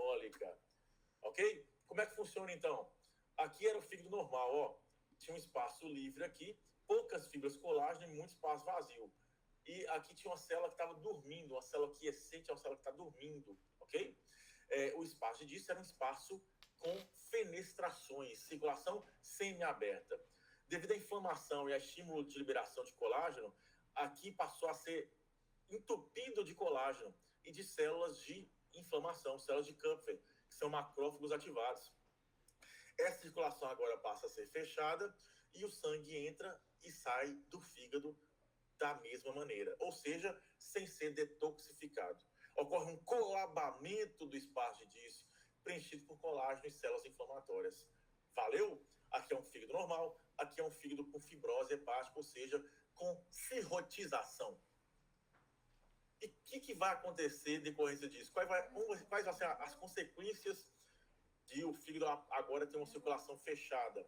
fenólica. Ok? Como é que funciona, então? Aqui era o fígado normal, ó. Tinha um espaço livre aqui, poucas fibras colágeno e muito espaço vazio. E aqui tinha uma célula que estava dormindo, uma célula quiescente é uma célula que está dormindo, ok? O espaço disso era um espaço com fenestrações, circulação semiaberta. Devido à inflamação e ao estímulo de liberação de colágeno, aqui passou a ser entupido de colágeno e de células de inflamação, células de Kupffer, que são macrófagos ativados. Essa circulação agora passa a ser fechada e o sangue entra e sai do fígado da mesma maneira, ou seja, sem ser detoxificado. Ocorre um colabamento do espaço de Dício, preenchido por colágeno e células inflamatórias. Valeu? Aqui é um fígado normal, aqui é um fígado com fibrose hepática, ou seja, com cirrotização. E o que vai acontecer em decorrência disso? Quais vão ser as consequências de o fígado agora ter uma circulação fechada?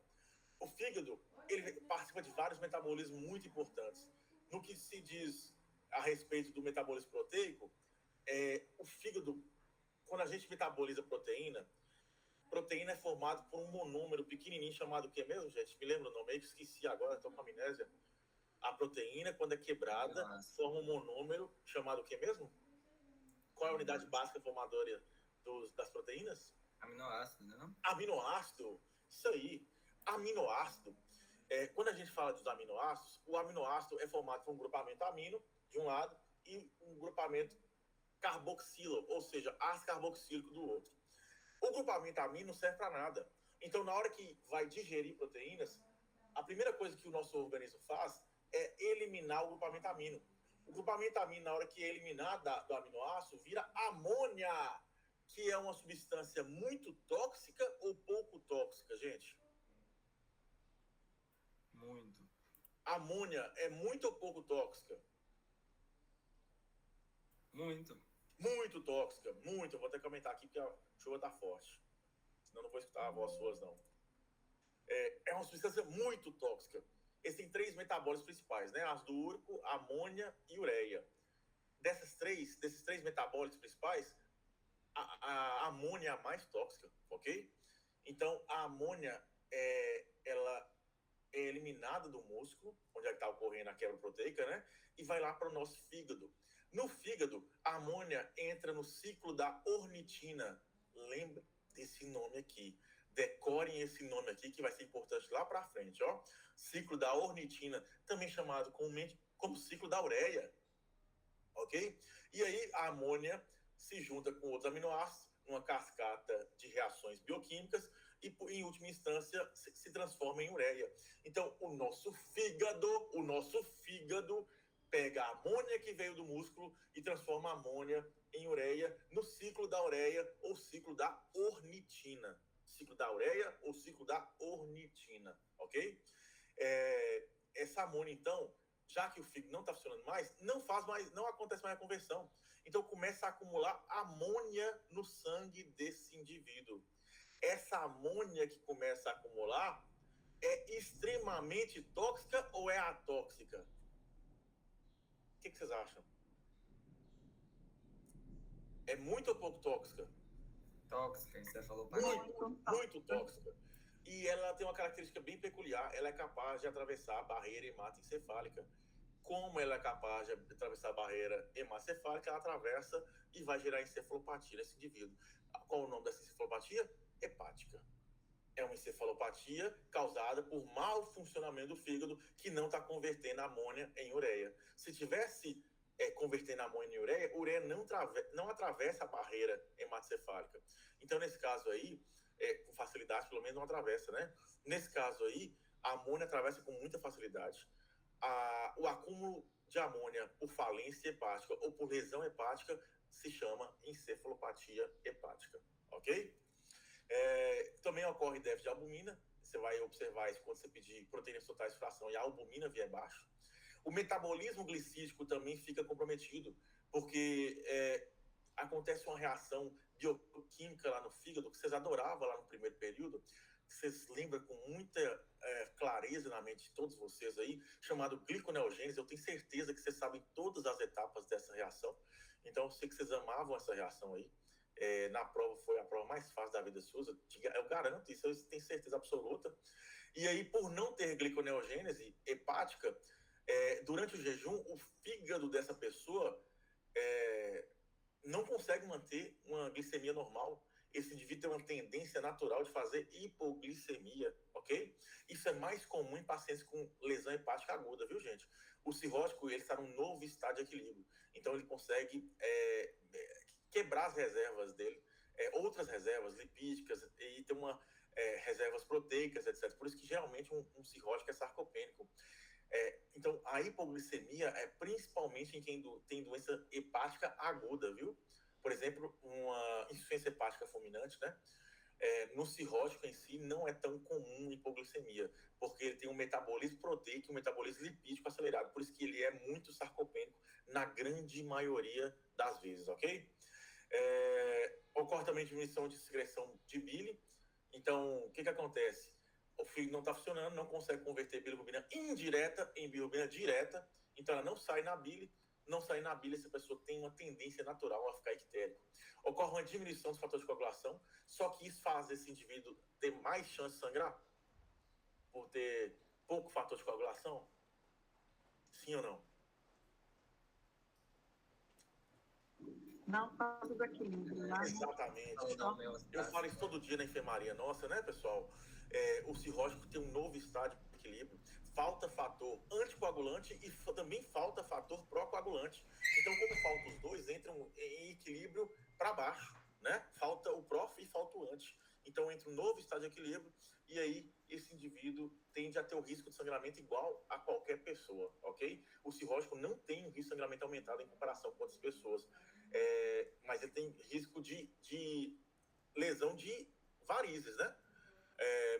O fígado, ele participa de vários metabolismos muito importantes. No que se diz a respeito do metabolismo proteico, o fígado, quando a gente metaboliza proteína é formada por um monômero pequenininho chamado o que mesmo, gente? Me lembra o nome aí, que esqueci agora, estou com amnésia. A proteína, quando é quebrada, forma um monômero chamado o que mesmo? Qual é a unidade básica formadora das proteínas? Aminoácido, não? Aminoácido, isso aí. Aminoácido. Quando a gente fala dos aminoácidos, o aminoácido é formado por um grupamento amino, de um lado, e um grupamento carboxilo, ou seja, ácido carboxílico do outro. O grupamento amino não serve para nada. Então, na hora que vai digerir proteínas, a primeira coisa que o nosso organismo faz é eliminar o grupamento amino. O grupamento amino, na hora que é eliminado do aminoácido, vira amônia, que é uma substância muito tóxica ou pouco tóxica, gente? Muito. Amônia é muito ou pouco tóxica? Muito. Muito tóxica, muito. Eu vou até comentar aqui porque a chuva tá forte. Senão não vou escutar a voz suas, não. É uma substância muito tóxica. Existem 3 metabólitos principais, né? Ácido úrico, amônia e ureia. Desses três metabólitos principais, a amônia é a mais tóxica, ok? Então, a amônia, ela é eliminada do músculo, onde é que está ocorrendo a quebra proteica, né? E vai lá para o nosso fígado. No fígado, a amônia entra no ciclo da ornitina. Lembra desse nome aqui. Decorem esse nome aqui, que vai ser importante lá para frente, ó. Ciclo da ornitina, também chamado como ciclo da ureia, ok? E aí, a amônia se junta com outros aminoácidos, numa cascata de reações bioquímicas, e, em última instância, se transforma em ureia. Então, o nosso fígado pega a amônia que veio do músculo e transforma a amônia em ureia no ciclo da ureia ou ciclo da ornitina. Ciclo da ureia ou ciclo da ornitina, ok? Essa amônia, então, já que o fígado não está funcionando mais, não acontece mais a conversão. Então, começa a acumular amônia no sangue desse indivíduo. Essa amônia que começa a acumular é extremamente tóxica ou é atóxica? O que vocês acham? É muito ou pouco tóxica? Tóxica, você falou. Muito tóxica. E ela tem uma característica bem peculiar. Ela é capaz de atravessar a barreira hematoencefálica. Como ela é capaz de atravessar a barreira hematoencefálica, ela atravessa e vai gerar encefalopatia nesse indivíduo. Qual é o nome dessa encefalopatia? Hepática. É uma encefalopatia causada por mau funcionamento do fígado, que não está convertendo a amônia em ureia. Se tivesse convertendo a amônia em ureia, ureia não atravessa a barreira hematoencefálica. Então, nesse caso aí, com facilidade, pelo menos não atravessa, né? Nesse caso aí, a amônia atravessa com muita facilidade. O acúmulo de amônia por falência hepática ou por lesão hepática se chama encefalopatia hepática, ok? Também ocorre déficit de albumina. Você vai observar isso quando você pedir proteínas totais de fração e a albumina vier baixo. O metabolismo glicídico também fica comprometido, porque acontece uma reação bioquímica lá no fígado, que vocês adoravam lá no primeiro período, que vocês lembram com muita clareza na mente de todos vocês aí, chamado gliconeogênese. Eu tenho certeza que vocês sabem todas as etapas dessa reação. Então, eu sei que vocês amavam essa reação aí. Na prova, foi a prova mais fácil da vida sua, eu garanto isso, eu tenho certeza absoluta. E aí, por não ter gliconeogênese hepática, durante o jejum, o fígado dessa pessoa não consegue manter uma glicemia normal. Esse indivíduo tem uma tendência natural de fazer hipoglicemia, ok? Isso é mais comum em pacientes com lesão hepática aguda, viu, gente? O cirrótico, ele está num novo estado de equilíbrio. Então, ele consegue quebrar as reservas dele, outras reservas lipídicas, e ter reservas proteicas, etc. Por isso que, geralmente, um cirrótico é sarcopênico. Então, a hipoglicemia é principalmente em quem tem doença hepática aguda, viu? Por exemplo, uma insuficiência hepática fulminante, né? No cirrótico em si, não é tão comum hipoglicemia, porque ele tem um metabolismo proteico e um metabolismo lipídico acelerado. Por isso que ele é muito sarcopênico na grande maioria das vezes, ok? Ocorre também diminuição de secreção de bile. Então, o que acontece? O fígado não está funcionando, não consegue converter bilirrubina indireta em bilirrubina direta, então ela não sai na bile. Não sair na bile, essa pessoa tem uma tendência natural a ficar ictérico. Ocorre uma diminuição dos fatores de coagulação, só que isso faz esse indivíduo ter mais chance de sangrar? Por ter pouco fator de coagulação? Sim ou não? Não por causa do equilíbrio, né? Exatamente. Eu falo isso todo dia na enfermaria nossa, né, pessoal? O cirrótico tem um novo estágio de equilíbrio. Falta fator anticoagulante e também falta fator pró-coagulante. Então, como faltam os dois, entram em equilíbrio para baixo, né? Falta o pró e falta o anti. Então, entra um novo estágio de equilíbrio e aí esse indivíduo tende a ter o risco de sangramento igual a qualquer pessoa, ok? O cirrótico não tem um risco de sangramento aumentado em comparação com outras pessoas. Mas ele tem risco de lesão de varizes, né?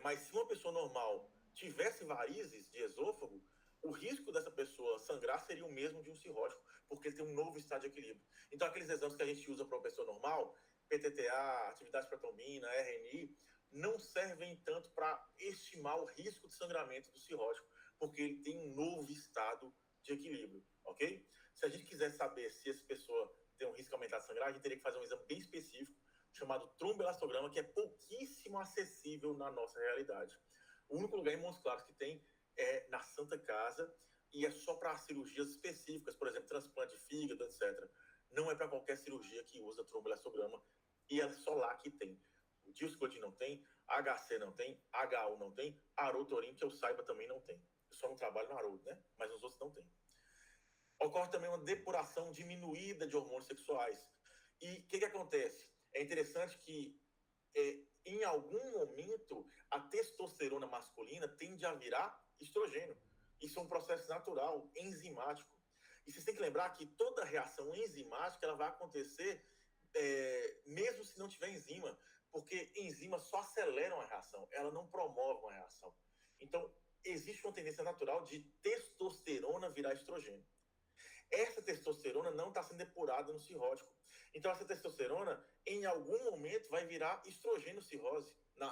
Mas se uma pessoa normal tivesse varizes de esôfago, o risco dessa pessoa sangrar seria o mesmo de um cirrótico, porque ele tem um novo estado de equilíbrio. Então, aqueles exames que a gente usa para uma pessoa normal, PTTA, atividade protomina, RNI, não servem tanto para estimar o risco de sangramento do cirrótico, porque ele tem um novo estado de equilíbrio, ok? Se a gente quiser saber se essa pessoa tem um risco aumentado de sangrar, a gente teria que fazer um exame bem específico, chamado tromboelastograma, que é pouquíssimo acessível na nossa realidade. O único lugar em Montes Claros que tem é na Santa Casa, e é só para cirurgias específicas, por exemplo, transplante de fígado, etc. Não é para qualquer cirurgia que usa tromboelastograma, e é só lá que tem. O Dioscodin não tem, HC não tem, HU não tem, Arotorin, que eu saiba, também não tem. Eu só não trabalho no Aroto, né? Mas os outros não tem. Ocorre também uma depuração diminuída de hormônios sexuais. E o que acontece? É interessante que, em algum momento, a testosterona masculina tende a virar estrogênio. Isso é um processo natural, enzimático. E vocês têm que lembrar que toda reação enzimática ela vai acontecer mesmo se não tiver enzima, porque enzimas só aceleram a reação, ela não promove uma reação. Então, existe uma tendência natural de testosterona virar estrogênio. Essa testosterona não está sendo depurada no cirrótico. Então, essa testosterona, em algum momento, vai virar estrogênio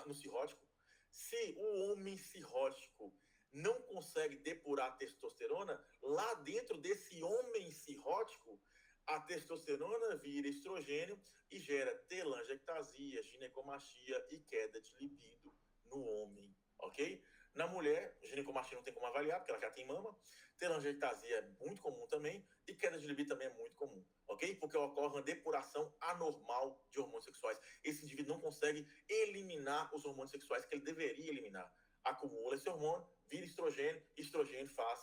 no cirrótico. Se o homem cirrótico não consegue depurar a testosterona, lá dentro desse homem cirrótico, a testosterona vira estrogênio e gera telangiectasia, ginecomastia e queda de libido no homem, ok? Na mulher, ginecomastia não tem como avaliar, porque ela já tem mama. Telangiectasia é muito comum também, e queda de libido também é muito comum, ok? Porque ocorre uma depuração anormal de hormônios sexuais. Esse indivíduo não consegue eliminar os hormônios sexuais que ele deveria eliminar. Acumula esse hormônio, vira estrogênio faz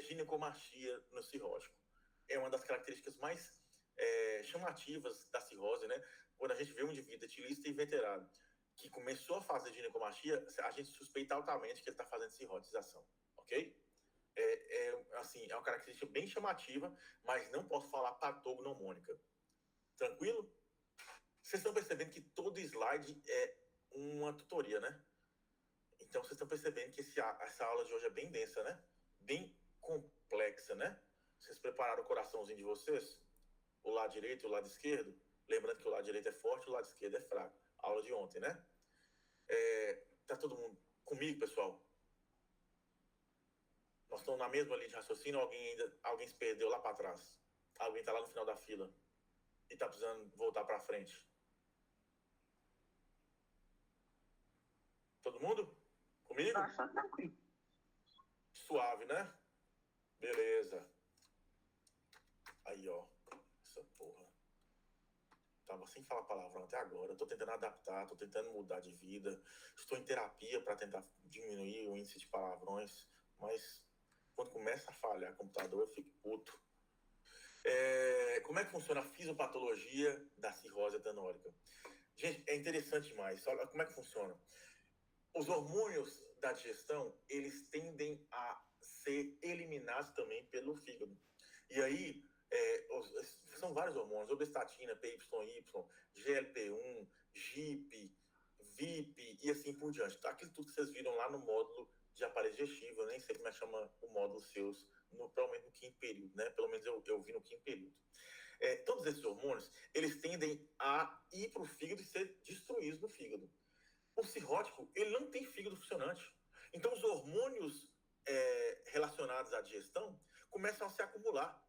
ginecomastia no cirrótico. É uma das características mais chamativas da cirrose, né? Quando a gente vê um indivíduo etilista e veterano que começou a fazer ginecomastia, a gente suspeita altamente que ele está fazendo cirrotização, ok? Assim, é uma característica bem chamativa, mas não posso falar patognomônica. Tranquilo? Vocês estão percebendo que todo slide é uma tutoria, né? Então, vocês estão percebendo que essa aula de hoje é bem densa, né? Bem complexa, né? Vocês prepararam o coraçãozinho de vocês? O lado direito e o lado esquerdo? Lembrando que o lado direito é forte e o lado esquerdo é fraco. Aula de ontem, né? Tá todo mundo comigo, pessoal? Nós estamos na mesma linha de raciocínio ou alguém se perdeu lá para trás? Alguém está lá no final da fila e está precisando voltar para frente? Todo mundo? Comigo? Bastante tranquilo. Suave, né? Beleza. Aí, ó. Essa porra. Tava sem falar palavrão até agora. Eu tô tentando adaptar, tô tentando mudar de vida. Estou em terapia para tentar diminuir o índice de palavrões. Mas quando começa a falhar o computador, eu fico puto. Como é que funciona a fisiopatologia da cirrose etanólica? Gente, é interessante demais. Olha como é que funciona. Os hormônios da digestão, eles tendem a ser eliminados também pelo fígado. E aí, são vários hormônios, obestatina, PYY, GLP-1, GIP, VIP e assim por diante. Aquilo tudo que vocês viram lá no módulo de aparelho digestivo, eu nem sei como é que chama o módulo seus, pelo menos no quinto período, né? Pelo menos eu vi no quinto período. Todos esses hormônios, eles tendem a ir para o fígado e ser destruídos no fígado. O cirrótico, ele não tem fígado funcionante. Então, os hormônios relacionados à digestão começam a se acumular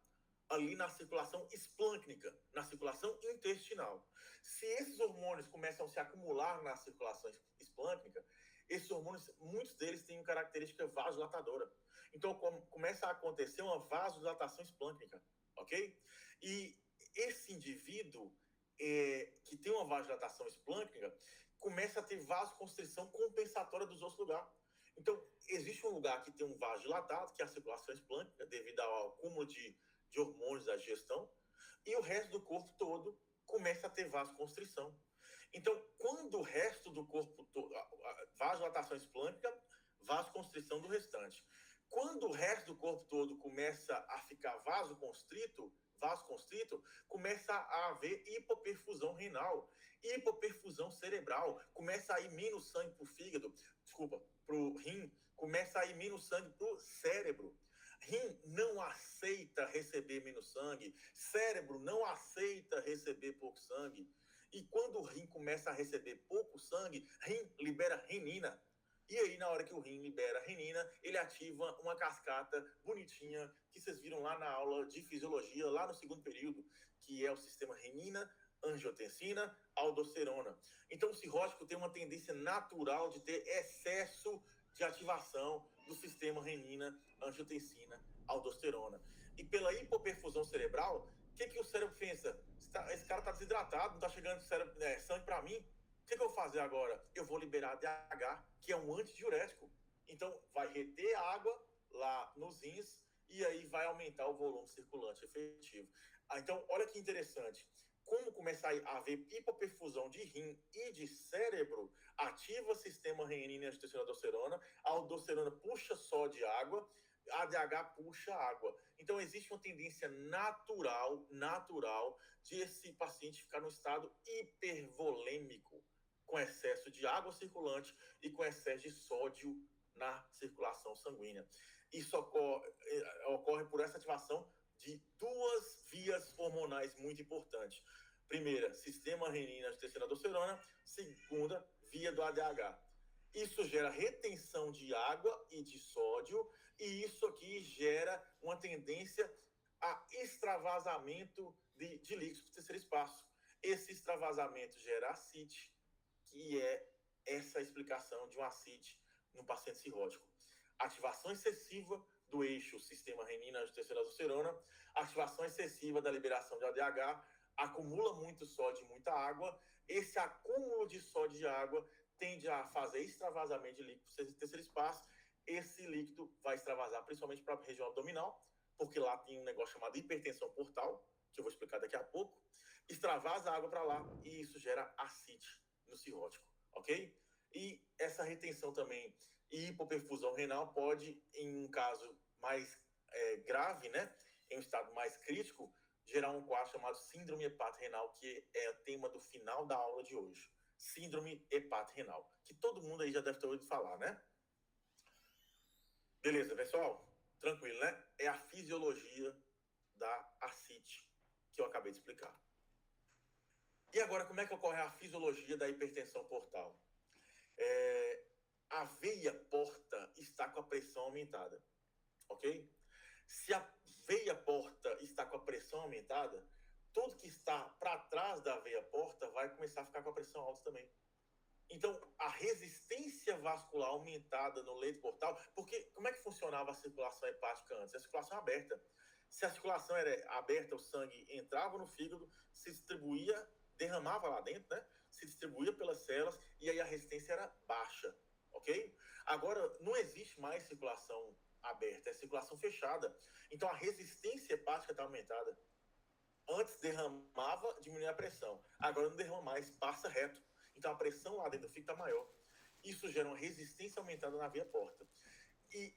ali na circulação esplâncnica, na circulação intestinal. Se esses hormônios começam a se acumular na circulação esplâncnica, esses hormônios, muitos deles têm uma característica vasodilatadora. Então, começa a acontecer uma vasodilatação esplâncnica, ok? E esse indivíduo que tem uma vasodilatação esplâncnica começa a ter vasoconstrição compensatória dos outros lugares. Então, existe um lugar que tem um vaso dilatado, que é a circulação esplâncnica, devido ao acúmulo de hormônios da digestão, e o resto do corpo todo começa a ter vasoconstrição. Então, quando o resto do corpo todo, vasodilatação esplâncnica, vasoconstrição do restante. Quando o resto do corpo todo começa a ficar vasoconstrito, começa a haver hipoperfusão renal, hipoperfusão cerebral, começa a ir menos sangue para o fígado, para o rim, começa a ir menos sangue para o cérebro. Rim não aceita receber menos sangue, cérebro não aceita receber pouco sangue. E quando o rim começa a receber pouco sangue, rim libera renina. E aí, na hora que o rim libera renina, ele ativa uma cascata bonitinha que vocês viram lá na aula de fisiologia, lá no segundo período, que é o sistema renina, angiotensina, aldosterona. Então, o cirrótico tem uma tendência natural de ter excesso de ativação do sistema renina, angiotensina, aldosterona. E pela hipoperfusão cerebral, o que o cérebro pensa? Esse cara está desidratado, não está chegando sangue para mim. O que eu vou fazer agora? Eu vou liberar ADH, que é um antidiurético. Então, vai reter água lá nos rins e aí vai aumentar o volume circulante efetivo. Então, olha que interessante. Como começar a haver hipoperfusão de rim e de cérebro, ativa o sistema renina e angiotensina aldosterona, a aldosterona puxa só de água, a ADH puxa água. Então, existe uma tendência natural de esse paciente ficar no estado hipervolêmico, com excesso de água circulante e com excesso de sódio na circulação sanguínea. Isso ocorre por essa ativação de duas vias hormonais muito importantes. Primeira, sistema renina, angiotensina, aldosterona. Segunda, via do ADH. Isso gera retenção de água e de sódio, e isso aqui gera uma tendência a extravasamento de líquidos para o terceiro espaço. Esse extravasamento gera ascite, que é essa explicação de um ascite no paciente cirrótico. Ativação excessiva do eixo sistema renina, angiotensina, aldosterona, ativação excessiva da liberação de ADH, acumula muito sódio e muita água. Esse acúmulo de sódio e de água tende a fazer extravasamento de líquido para o terceiro espaço. Esse líquido vai extravasar principalmente para a região abdominal, porque lá tem um negócio chamado hipertensão portal, que eu vou explicar daqui a pouco. Extravasa a água para lá e isso gera ascite no cirrótico, ok? E essa retenção também e hipoperfusão renal pode, em um caso mais grave, né, em um estado mais crítico, gerar um quadro chamado síndrome hepatorenal, que é o tema do final da aula de hoje. Síndrome hepatorenal, que todo mundo aí já deve ter ouvido falar, né? Beleza, pessoal? Tranquilo, né? É a fisiologia da ascite que eu acabei de explicar. E agora, como é que ocorre a fisiologia da hipertensão portal? A veia porta está com a pressão aumentada, ok? Se a veia porta está com a pressão aumentada, tudo que está para trás da veia porta vai começar a ficar com a pressão alta também. Então, a resistência vascular aumentada no leito portal, porque como é que funcionava a circulação hepática antes? A circulação aberta. Se a circulação era aberta, o sangue entrava no fígado, se distribuía, derramava lá dentro, né? Se distribuía pelas células e aí a resistência era baixa, ok? Agora, não existe mais circulação aberta, é circulação fechada. Então, a resistência hepática está aumentada. Antes derramava, diminuía a pressão. Agora não derrama mais, passa reto. Então, a pressão lá dentro do fígado está maior. Isso gera uma resistência aumentada na via porta. E,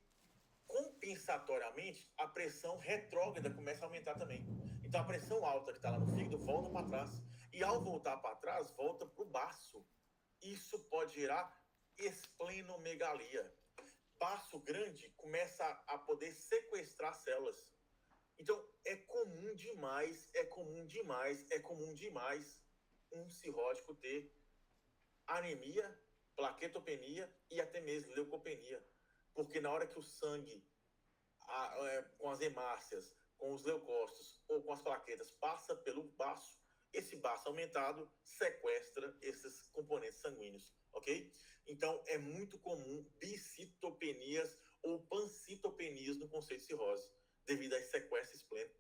compensatoriamente, a pressão retrógrada começa a aumentar também. Então, a pressão alta que está lá no fígado volta para trás. E, ao voltar para trás, volta para o baço. Isso pode gerar esplenomegalia. Baço grande começa a poder sequestrar células. Então, é comum demais um cirrótico ter anemia, plaquetopenia e até mesmo leucopenia. Porque na hora que o sangue, com as hemácias, com os leucócitos ou com as plaquetas, passa pelo baço, esse baço aumentado sequestra esses componentes sanguíneos, ok? Então, é muito comum bicitopenias ou pancitopenias no conceito de cirrose, devido a esse sequestro esplênico,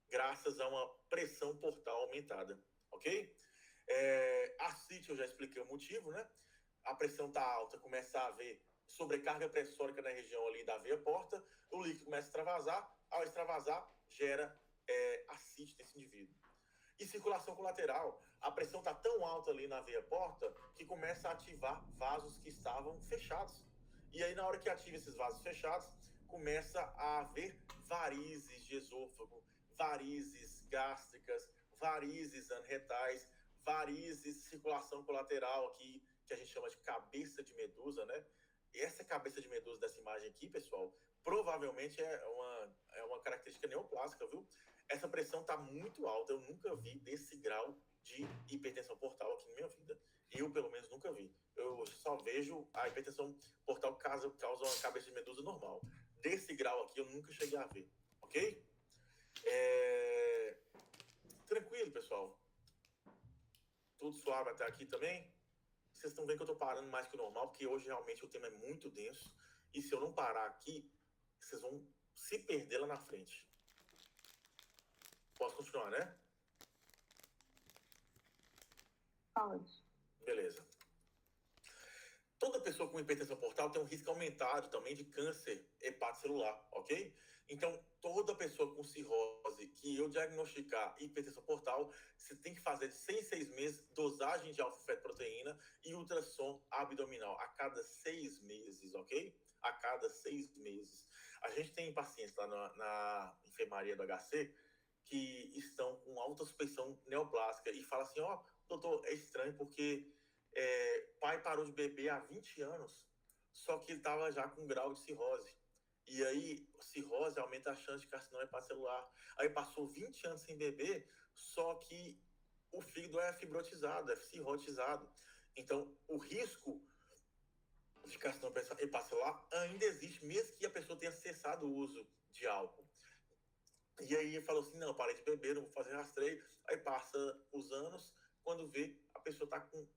graças a uma pressão portal aumentada, ok? A CIT eu já expliquei o motivo, né? A pressão está alta, começa a haver sobrecarga pressórica na região ali da veia porta, o líquido começa a extravasar, ao extravasar, gera ascite nesse indivíduo. E circulação colateral, a pressão está tão alta ali na veia porta que começa a ativar vasos que estavam fechados. E aí, na hora que ativa esses vasos fechados, começa a haver varizes de esôfago, varizes gástricas, varizes anretais, varizes, circulação colateral aqui, que a gente chama de cabeça de medusa, né? E essa cabeça de medusa dessa imagem aqui, pessoal, provavelmente é uma característica neoplásica, viu? Essa pressão está muito alta, eu nunca vi desse grau de hipertensão portal aqui na minha vida. Eu, pelo menos, nunca vi. Eu só vejo a hipertensão portal causa uma cabeça de medusa normal. Desse grau aqui, eu nunca cheguei a ver, ok? Tranquilo, pessoal? Tudo suave até aqui também? Vocês estão vendo que eu estou parando mais que o normal, porque hoje realmente o tema é muito denso. E se eu não parar aqui, vocês vão se perder lá na frente. Posso continuar, né? Pode. Beleza. Toda pessoa com hipertensão portal tem um risco aumentado também de câncer hepatocelular, ok? Então, toda pessoa com cirrose que eu diagnosticar hipertensão portal, você tem que fazer de 6 em 6 meses dosagem de alfa-fetoproteína e ultrassom abdominal a cada 6 meses, ok? A cada 6 meses. A gente tem pacientes lá na enfermaria do HC que estão com alta suspensão neoplásica e fala assim, doutor, é estranho porque pai parou de beber há 20 anos, só que ele estava já com grau de cirrose. E aí, cirrose aumenta a chance de carcinoma hepatocelular. Aí passou 20 anos sem beber, só que o fígado é fibrotizado, é cirrotizado. Então, o risco de carcinoma hepatocelular ainda existe, mesmo que a pessoa tenha cessado o uso de álcool. E aí ele falou assim, não, parei de beber, não vou fazer rastreio. Aí passa os anos, quando vê, a pessoa está com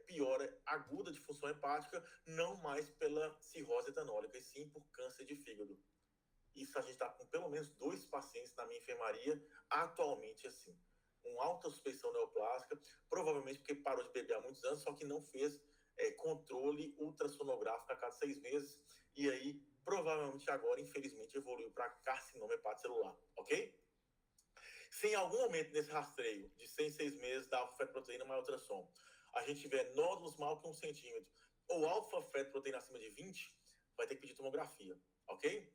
piora aguda de função hepática, não mais pela cirrose etanólica, e sim por câncer de fígado. Isso a gente está com pelo menos 2 pacientes na minha enfermaria, atualmente assim, com alta suspensão neoplásica, provavelmente porque parou de beber há muitos anos, só que não fez controle ultrassonográfico a cada 6 meses, e aí provavelmente agora, infelizmente, evoluiu para carcinoma hepatocelular, ok? Se em algum momento nesse rastreio de 6 em 6 meses da alfa-fetoproteína mais ultrassom, a gente tiver nódulos maior que 1 centímetro ou alfa-fetoproteína acima de 20, vai ter que pedir tomografia, ok?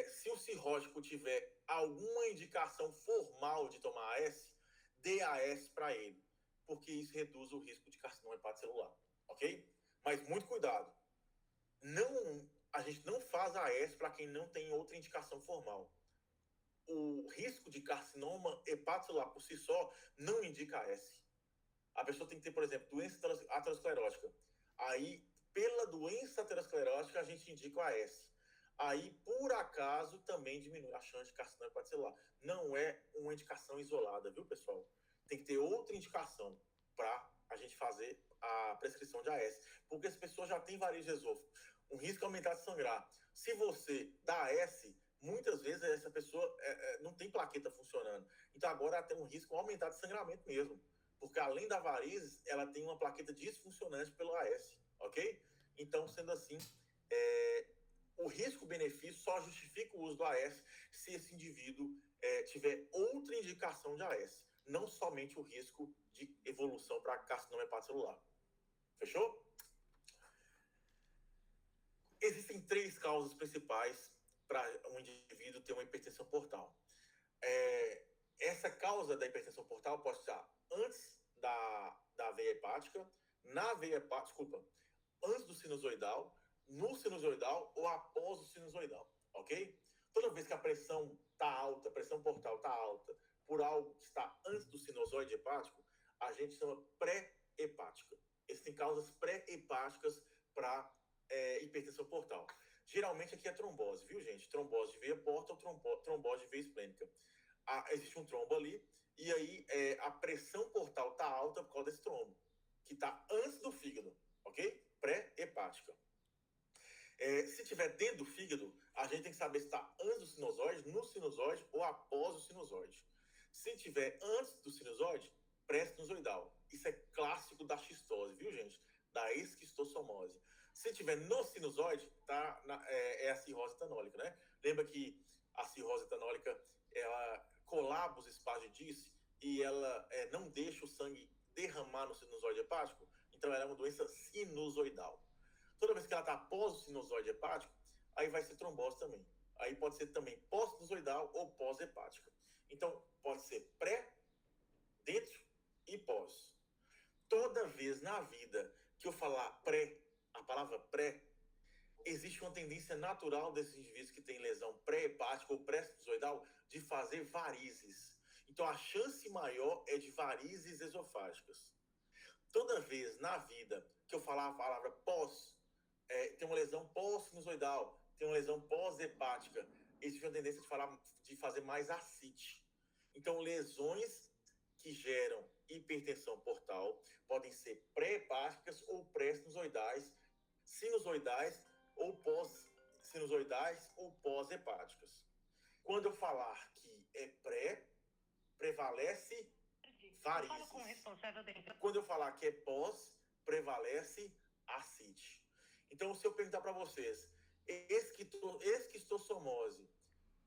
Se o cirrótico tiver alguma indicação formal de tomar AS, dê AS para ele, porque isso reduz o risco de carcinoma hepatocelular, ok? Mas muito cuidado. A gente não faz AS para quem não tem outra indicação formal. O risco de carcinoma hepatocelular por si só não indica AS. A pessoa tem que ter, por exemplo, doença aterosclerótica. Aí, pela doença aterosclerótica, a gente indica o AS. Aí, por acaso, também diminui a chance de carcinoma hepatocelular. Não é uma indicação isolada, viu, pessoal? Tem que ter outra indicação para a gente fazer a prescrição de AS, porque as pessoas já têm varizes de esôfago. Um risco é aumentar de sangrar. Se você dá AS, muitas vezes essa pessoa não tem plaqueta funcionando. Então agora ela tem um risco aumentar de sangramento mesmo, porque além da varizes, ela tem uma plaqueta disfuncionante pelo AS, ok? Então, sendo assim, o risco-benefício só justifica o uso do AS se esse indivíduo tiver outra indicação de AS, não somente o risco de evolução para carcinoma hepatocelular. Fechou? Existem 3 causas principais para um indivíduo ter uma hipertensão portal. Essa causa da hipertensão portal pode estar antes da veia hepática, na veia hepática, desculpa, antes do sinusoidal, no sinusoidal ou após o sinusoidal, ok? Toda vez que a pressão está alta, a pressão portal está alta, por algo que está antes do sinusoide hepático, a gente chama pré-hepática. Existem causas pré-hepáticas para hipertensão portal. Geralmente aqui é trombose, viu, gente? Trombose de veia porta ou trombose de veia esplênica. Existe um trombo ali, e aí a pressão portal está alta por causa desse trombo, que está antes do fígado, ok? Pré-hepática. Se tiver dentro do fígado, a gente tem que saber se está antes do sinusoide, no sinusoide ou após o sinusoide. Se tiver antes do sinusoide, pré-sinusoidal. Isso é clássico da xistose, viu, gente? Da esquistossomose. Se tiver no sinusoide, é a cirrose etanólica, né? Lembra que a cirrose etanólica, ela colaba os espaços de Disse e ela não deixa o sangue derramar no sinusoide hepático? Então, ela é uma doença sinusoidal. Toda vez que ela está após o sinusoide hepático, aí vai ser trombose também. Aí pode ser também pós-sinusoidal ou pós-hepática. Então, pode ser pré, dentro e pós. Toda vez na vida que eu falar pré, a palavra pré, existe uma tendência natural desses indivíduos que têm lesão pré-hepática ou pré-sinusoidal de fazer varizes. Então, a chance maior é de varizes esofágicas. Toda vez na vida que eu falar a palavra pós, tem uma lesão pós-sinusoidal, tem uma lesão pós-hepática, existe uma tendência de fazer mais ascite. Então, lesões que geram hipertensão portal podem ser pré-hepáticas ou pré-sinusoidais, sinusoidais ou pós-sinusoidais ou pós-hepáticas. Quando eu falar que é pré, prevalece varizes. Quando eu falar que é pós, prevalece ascite. Então, se eu perguntar para vocês, esquistossomose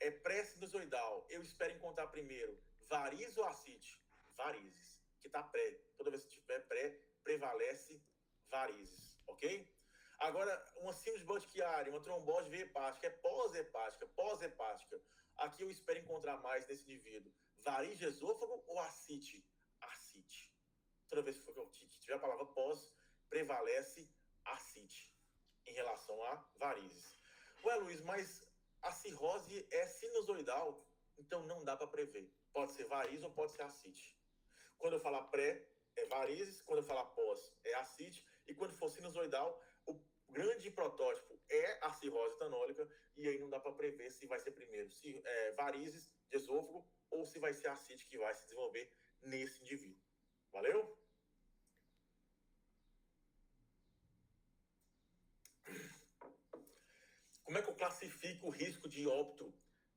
é pré-sinusoidal, eu espero encontrar primeiro variz ou ascite? Varizes, que está pré. Toda vez que tiver pré, prevalece varizes, ok? Agora, uma síndrome de Budd-Chiari, uma trombose de veia hepática, é pós-hepática. Aqui eu espero encontrar mais nesse indivíduo. Variz de esôfago ou ascite? Ascite. Toda vez que tiver a palavra pós, prevalece ascite em relação a varizes. Ué, Luiz, mas a cirrose é sinusoidal, então não dá para prever. Pode ser variz ou pode ser ascite. Quando eu falar pré, é varizes. Quando eu falar pós, é ascite. E quando for sinusoidal, o grande protótipo é a cirrose etanólica. E aí não dá para prever se vai ser primeiro varizes de esôfago ou se vai ser ascite que vai se desenvolver nesse indivíduo. Valeu? Como é que eu classifico o risco de óbito?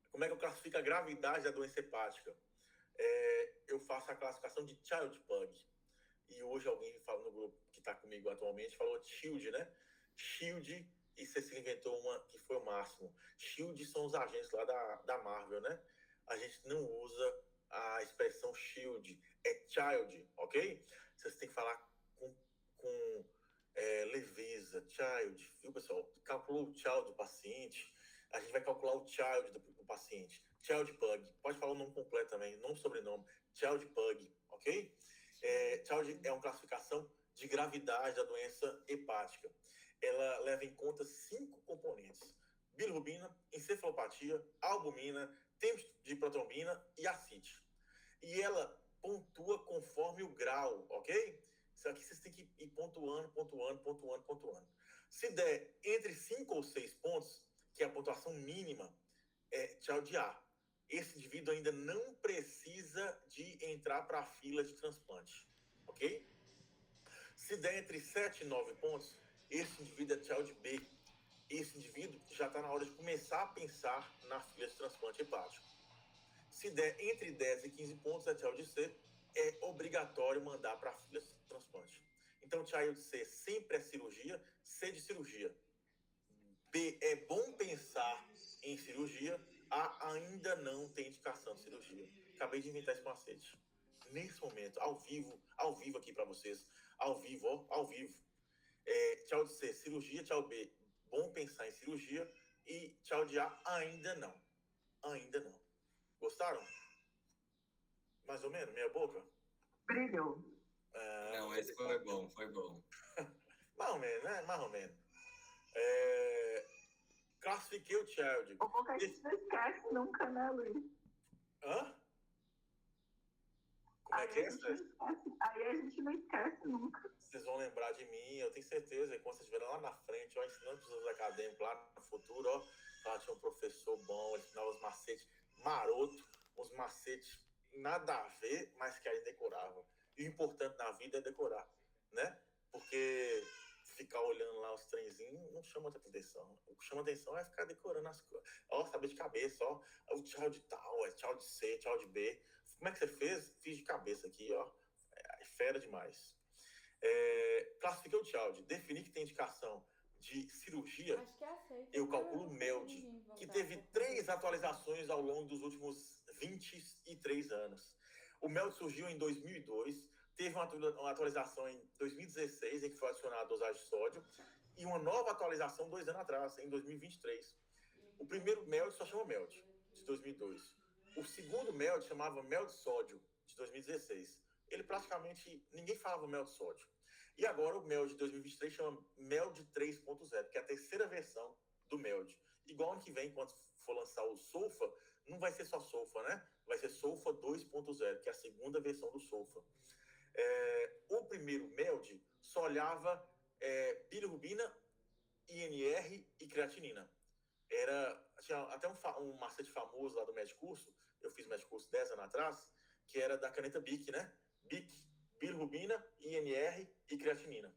Como é que eu classifico a gravidade da doença hepática? Eu faço a classificação de Child Pug. E hoje alguém fala no grupo que está comigo atualmente, falou Shield, né? Shield, e Cecília inventou uma que foi o máximo. Shield são os agentes lá da Marvel, né? A gente não usa a expressão Shield, é Child, ok? Vocês têm que falar com leveza, child, viu, pessoal? Calculou o child do paciente, a gente vai calcular o child do paciente. Child Pug, pode falar o nome completo também, nome e sobrenome. Child Pug, ok? Child é uma classificação de gravidade da doença hepática. Ela leva em conta 5 componentes: bilirrubina, encefalopatia, albumina, tempo de protrombina e ascite. E ela pontua conforme o grau, ok? Isso aqui vocês têm que ir pontuando. Se der entre 5 ou 6 pontos, que é a pontuação mínima, tchau de A. Esse indivíduo ainda não precisa de entrar para a fila de transplante, ok? Se der entre 7 e 9 pontos, esse indivíduo é child B. Esse indivíduo já está na hora de começar a pensar na fila de transplante hepático. Se der entre 10 e 15 pontos, é child C, é obrigatório mandar para a fila de transplante. Então, child C sempre é cirurgia, C de cirurgia. B é bom pensar em cirurgia, A ainda não tem indicação de cirurgia. Acabei de inventar esse macete. Nesse momento, ao vivo aqui para vocês, ao vivo. Child C, cirurgia, child B, bom pensar em cirurgia e child A, ainda não. Gostaram? Mais ou menos, meia boca? Brilhou. Não, esse foi bom. Mais ou menos, né? Mais ou menos. Classifiquei o child. O bom que a gente não esquece nunca, né, Luiz? Hã? Como é que é? Aí a gente não esquece nunca. Vocês vão lembrar de mim, eu tenho certeza. Quando vocês estiverem lá na frente, ó, ensinando para os acadêmicos lá no futuro, ó, lá tinha um professor bom, ele ensinava os macetes maroto, uns macetes nada a ver, mas que a gente decorava. E o importante na vida é decorar, né? Porque ficar olhando lá os trenzinhos não chama muita atenção. O que chama atenção é ficar decorando as coisas. Ó, saber de cabeça, ó. O child tal, é child C, child B. Como é que você fez? Fiz de cabeça aqui, ó. É fera demais. Classifiquei o child. Defini que tem indicação de cirurgia. Acho que aceita. Eu calculo o MELD, que teve 3 atualizações ao longo dos últimos 23 anos. O MELD surgiu em 2002, teve uma atualização em 2016, em que foi adicionada a dosagem de sódio, e uma nova atualização 2 anos atrás, em 2023. O primeiro MELD só chama MELD, de 2002. O segundo MELD chamava MELD sódio, de 2016. Ele praticamente, ninguém falava MELD sódio. E agora o MELD de 2023 chama MELD 3.0, que é a terceira versão do MELD. Igual ano que vem, quando for lançar o SOFA, não vai ser só SOFA, né? Vai ser SOFA 2.0, que é a segunda versão do SOFA. O primeiro MELD só olhava bilirrubina, INR e creatinina. Tinha até um macete famoso lá do médico curso, eu fiz médico curso 10 anos atrás, que era da caneta BIC, né? BIC, bilirrubina, INR e creatinina,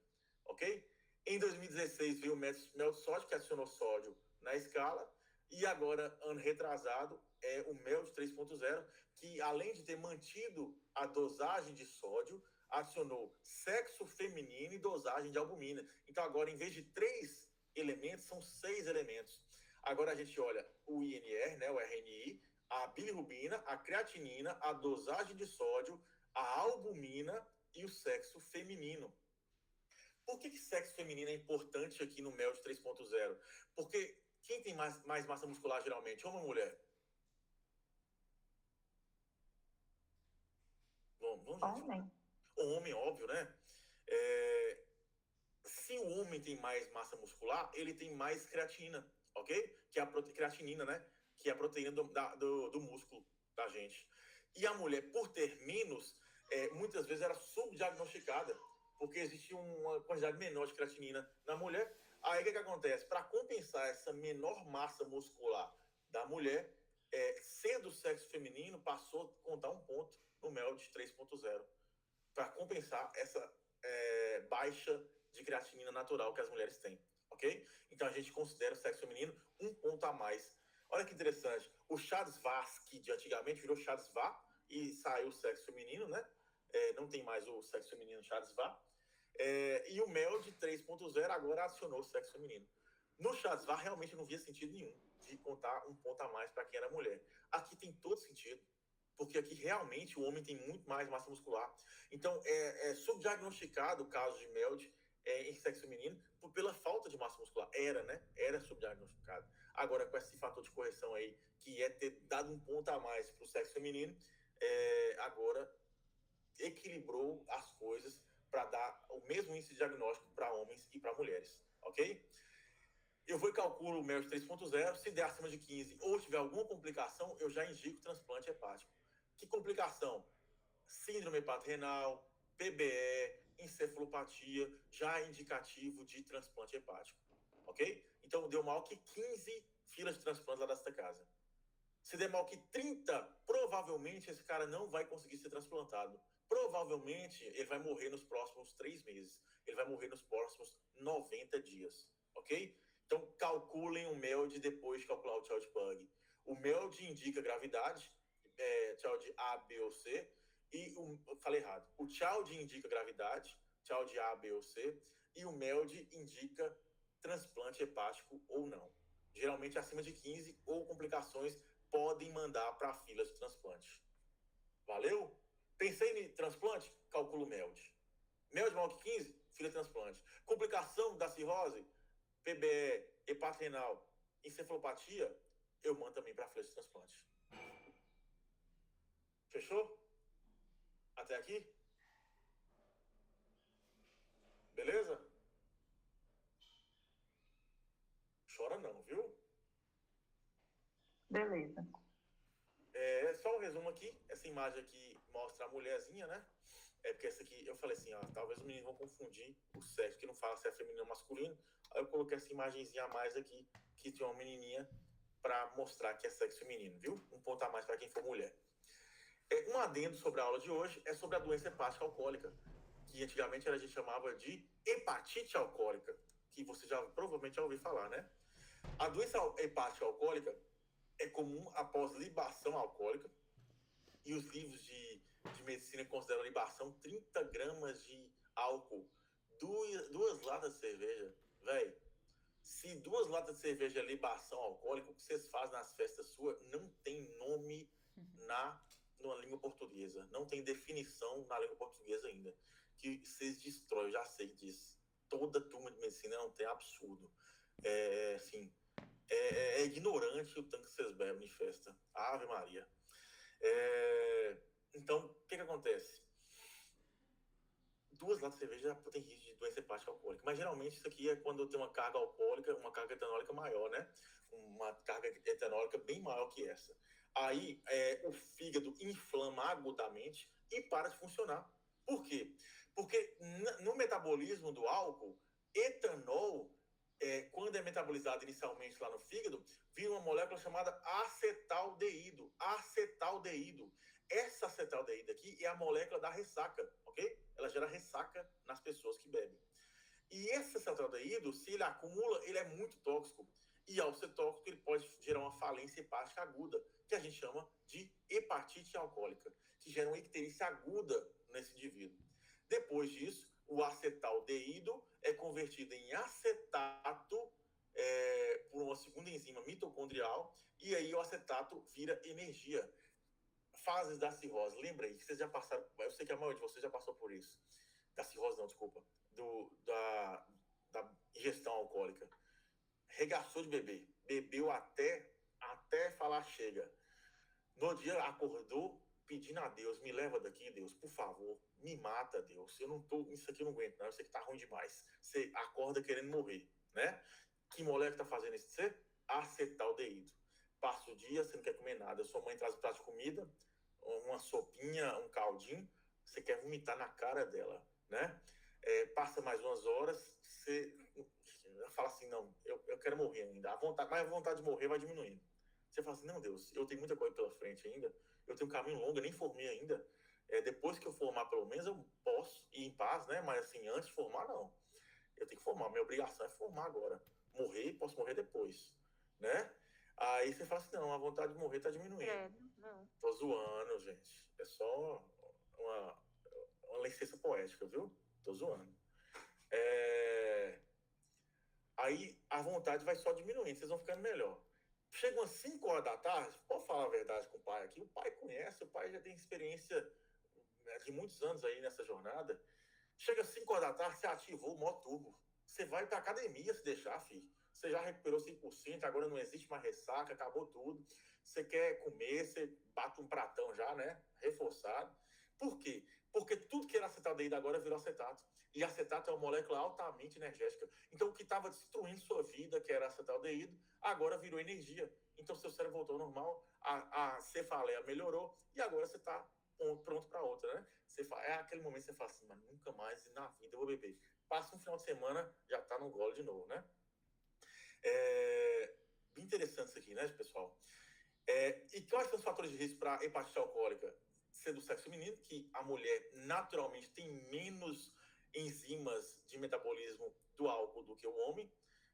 ok? Em 2016 veio o MELD sódio, que adicionou sódio na escala, e agora, ano retrasado, é o MELD 3.0, que além de ter mantido a dosagem de sódio, adicionou sexo feminino e dosagem de albumina. Então agora, em vez de 3 elementos, são 6 elementos. Agora a gente olha o INR, né, o RNI, a bilirrubina, a creatinina, a dosagem de sódio, a albumina e o sexo feminino. Por que sexo feminino é importante aqui no MELD 3.0? Porque quem tem mais massa muscular geralmente, homem ou mulher? Vamos Homem. Homem, óbvio, né? Se o homem tem mais massa muscular, ele tem mais creatina, ok? Que é a creatinina, né? Que é a proteína do músculo da gente. E a mulher, por ter menos, muitas vezes era subdiagnosticada, porque existia uma quantidade menor de creatinina na mulher. Aí o que acontece? Para compensar essa menor massa muscular da mulher, ser do sexo feminino passou a contar um ponto no MELD 3.0, para compensar essa baixa de creatinina natural que as mulheres têm, ok? Então a gente considera o sexo feminino um ponto a mais. Olha que interessante, o Chades-Vask de antigamente virou Chades-Va e saiu o sexo feminino, né? Não tem mais o sexo feminino Chades-Va. E o MELD 3.0 agora adicionou o sexo feminino. No Chades-Va realmente não via sentido nenhum de contar um ponto a mais para quem era mulher. Aqui tem todo sentido, porque aqui realmente o homem tem muito mais massa muscular. Então é subdiagnosticado o caso de MELD em sexo feminino pela falta de massa muscular. Era subdiagnosticado. Agora, com esse fator de correção aí, que é ter dado um ponto a mais para o sexo feminino, agora equilibrou as coisas para dar o mesmo índice de diagnóstico para homens e para mulheres, ok? Eu vou e calculo o MELD 3.0, se der acima de 15 ou tiver alguma complicação, eu já indico transplante hepático. Que complicação? Síndrome hepatorenal, PBE, encefalopatia, já é indicativo de transplante hepático, ok? Então, deu mal que 15 filas de transplante lá desta casa. Se der mal que 30, provavelmente esse cara não vai conseguir ser transplantado. Provavelmente ele vai morrer nos próximos 3 meses. Ele ele vai morrer nos próximos 90 dias, ok? Então, calculem o MELD depois de calcular o child pug. O MELD indica gravidade, child A, B ou C, e falei errado. O child indica gravidade, child A, B ou C, e o MELD indica transplante hepático ou não. Geralmente acima de 15 ou complicações podem mandar para a fila de transplante. Valeu? Pensei em transplante? Calculo MELD. MELD maior que 15? Fila de transplante. Complicação da cirrose? PBE, hepata renal, encefalopatia? Eu mando também para a fila de transplante. Fechou? Até aqui? Beleza? Chora não, viu? Beleza. Só um resumo aqui. Essa imagem aqui mostra a mulherzinha, né? Porque essa aqui, eu falei assim, talvez os meninos vão confundir o sexo, que não fala se é feminino ou masculino. Aí eu coloquei essa imagenzinha a mais aqui, que tem uma menininha, para mostrar que é sexo feminino, viu? Um ponto a mais para quem for mulher. Um adendo sobre a aula de hoje é sobre a doença hepática alcoólica, que antigamente a gente chamava de hepatite alcoólica, que você provavelmente já ouviu falar, né? A doença hepática alcoólica é comum após libação alcoólica, e os livros de medicina consideram a libação 30 gramas de álcool, duas latas de cerveja. Véi, se 2 latas de cerveja é libação alcoólica, o que vocês fazem nas festas suas não tem nome na língua portuguesa. Não tem definição na língua portuguesa ainda. Que vocês destroem, eu já sei disso. Toda turma de medicina não tem, absurdo. Assim, é ignorante o tanto que vocês bebem em festa. Ave Maria. Então, o que acontece? 2 latas de cerveja tem risco de doença hepática alcoólica. Mas geralmente isso aqui é quando tem uma carga alcoólica, uma carga etanólica maior, né? Uma carga etanólica bem maior que essa. Aí o fígado inflama agudamente e para de funcionar. Por quê? Porque no metabolismo do álcool, etanol, quando é metabolizado inicialmente lá no fígado, vira uma molécula chamada acetaldeído. Acetaldeído. Essa acetaldeído aqui é a molécula da ressaca, ok? Ela gera ressaca nas pessoas que bebem. E esse acetaldeído, se ele acumula, ele é muito tóxico. E ao ser tóxico, ele pode gerar uma falência hepática aguda, que a gente chama de hepatite alcoólica, que gera uma icterícia aguda nesse indivíduo. Depois disso, o acetaldeído é convertido em acetato por uma segunda enzima mitocondrial, e aí o acetato vira energia. Fases da cirrose, lembra aí que vocês já passaram, eu sei que a maioria de vocês já passou por isso. Da cirrose não, desculpa. Da ingestão alcoólica. Regaçou de beber. Bebeu até falar chega. No dia acordou pedindo a Deus, me leva daqui, Deus, por favor, me mata, Deus. Isso aqui eu não aguento, não. Eu sei que tá ruim demais. Você acorda querendo morrer, né? Que moleque tá fazendo isso de você? Acetaldeído. Passa o dia, você não quer comer nada. Sua mãe traz um prato de comida, uma sopinha, um caldinho, você quer vomitar na cara dela, né? Passa mais umas horas, você fala assim, não, eu quero morrer ainda. Mas a vontade de morrer vai diminuindo. Você fala assim, não, Deus, eu tenho muita coisa pela frente ainda, eu tenho um caminho longo, eu nem formei ainda. Depois que eu formar, pelo menos, eu posso ir em paz, né? Mas assim, antes de formar, não. Eu tenho que formar, minha obrigação é formar agora. Morrer, posso morrer depois, né? Aí você fala assim, não, a vontade de morrer tá diminuindo. Não. Tô zoando, gente. É só uma licença poética, viu? Tô zoando. Aí a vontade vai só diminuindo, vocês vão ficando melhor. Chega umas 5 horas da tarde, pode falar a verdade com o pai aqui, o pai conhece, o pai já tem experiência de muitos anos aí nessa jornada. Chega às 5 horas da tarde, você ativou o modo turbo. Você vai pra academia se deixar, filho. Você já recuperou 100%, agora não existe mais ressaca, acabou tudo. Você quer comer, você bate um pratão já, né? Reforçado. Por quê? Porque tudo que era acetaldeído agora virou acetato. E acetato é uma molécula altamente energética. Então, o que estava destruindo sua vida, que era acetaldeído, agora virou energia. Então, seu cérebro voltou ao normal, a cefaleia melhorou, e agora você está pronto para outra, né? Aquele momento que você fala assim, mas nunca mais na vida eu vou beber. Passa um final de semana, já está no gole de novo, né? Bem interessante isso aqui, né, pessoal? E quais são os fatores de risco para hepatite alcoólica? Ser do sexo feminino, que a mulher naturalmente tem menos enzimas de metabolismo do álcool do que o homem,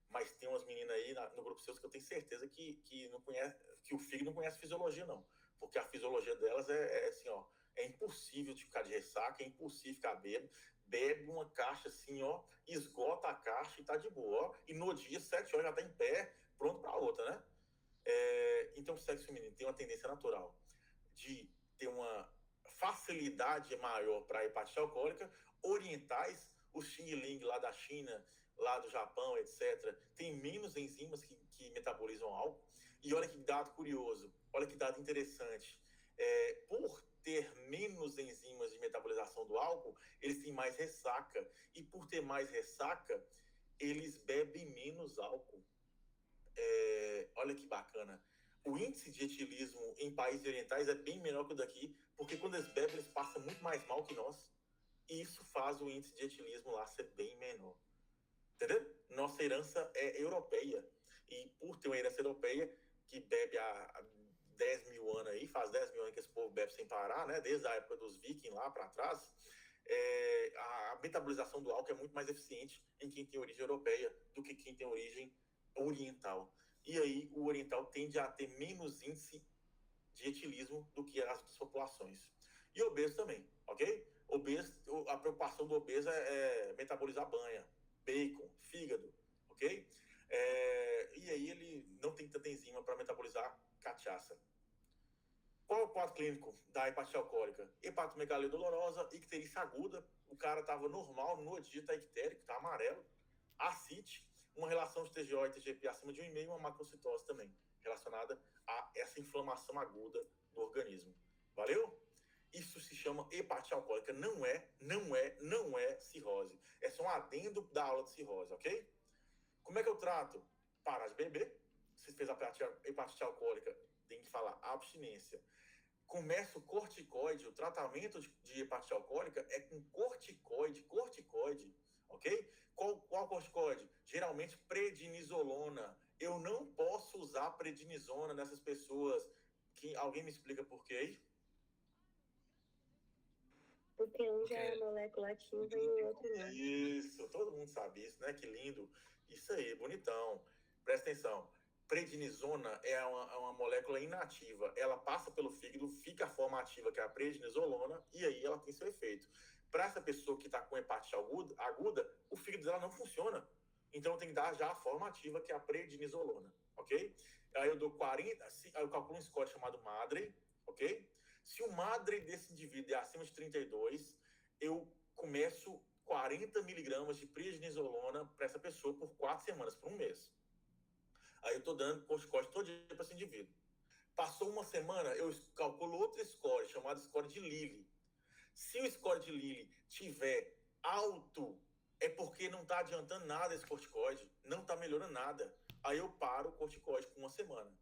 mas tem umas meninas aí no grupo seus que eu tenho certeza que não conhece, que o fígado não conhece fisiologia, não. Porque a fisiologia delas é assim, ó, é impossível de ficar de ressaca, é impossível ficar bêbado. Bebe uma caixa assim, ó, esgota a caixa e tá de boa, ó. E no dia, 7 horas, já tá em pé, pronto para outra, né? Então, o sexo feminino tem uma tendência natural de ter uma facilidade maior para a hepatite alcoólica. Orientais, o Xing Ling lá da China, lá do Japão, etc., tem menos enzimas que metabolizam álcool. E olha que dado curioso, olha que dado interessante. Por ter menos enzimas de metabolização do álcool, eles têm mais ressaca. E por ter mais ressaca, eles bebem menos álcool. Olha que bacana. O índice de etilismo em países orientais é bem menor que o daqui, porque quando eles bebem, eles passam muito mais mal que nós. E isso faz o índice de etilismo lá ser bem menor. Entendeu? Nossa herança é europeia. E por ter uma herança europeia, que bebe há 10 mil anos aí, faz 10 mil anos que esse povo bebe sem parar, né? Desde a época dos vikings lá para trás, a metabolização do álcool é muito mais eficiente em quem tem origem europeia do que quem tem origem oriental. E aí o oriental tende a ter menos índice de etilismo do que as outras populações. E obeso também, ok? Obeso, a preocupação do obeso é metabolizar banha, bacon, fígado, ok? E aí ele não tem tanta enzima para metabolizar cachaça. Qual é o quadro clínico da hepatite alcoólica? Hepatomegalia dolorosa, icterícia aguda, o cara estava normal, no dia está ictérico, está amarelo, ascite, uma relação de TGO e TGP acima de 1,5 e uma macrocitose também, relacionada a essa inflamação aguda do organismo. Valeu? Isso se chama hepatite alcoólica, não é cirrose. É só um adendo da aula de cirrose, ok? Como é que eu trato? Parar de beber. Se fez a hepatite alcoólica, tem que falar abstinência. Começa o corticoide, o tratamento de hepatite alcoólica é com corticoide, ok? Qual corticoide? Geralmente prednisolona. Eu não posso usar prednisona nessas pessoas. Alguém me explica por quê aí? Porque um já é molécula ativa e o outro não. Isso, todo mundo sabe isso, né? Que lindo. Isso aí, bonitão. Presta atenção. Prednisona é uma molécula inativa. Ela passa pelo fígado, fica a forma ativa, que é a prednisolona, e aí ela tem seu efeito. Para essa pessoa que está com hepatite aguda, o fígado dela não funciona. Então tem que dar já a forma ativa, que é a prednisolona, ok? Aí eu dou 40, aí eu calculo um score chamado MADRE, ok? Se o MADRE desse indivíduo é acima de 32, eu começo 40 miligramas de prednisolona para essa pessoa por 4 semanas, por um mês. Aí eu estou dando corticoide todo dia para esse indivíduo. Passou uma semana, eu calculo outro score, chamado score de Lilly. Se o score de Lilly tiver alto, é porque não está adiantando nada esse corticoide, não está melhorando nada. Aí eu paro o corticoide por uma semana.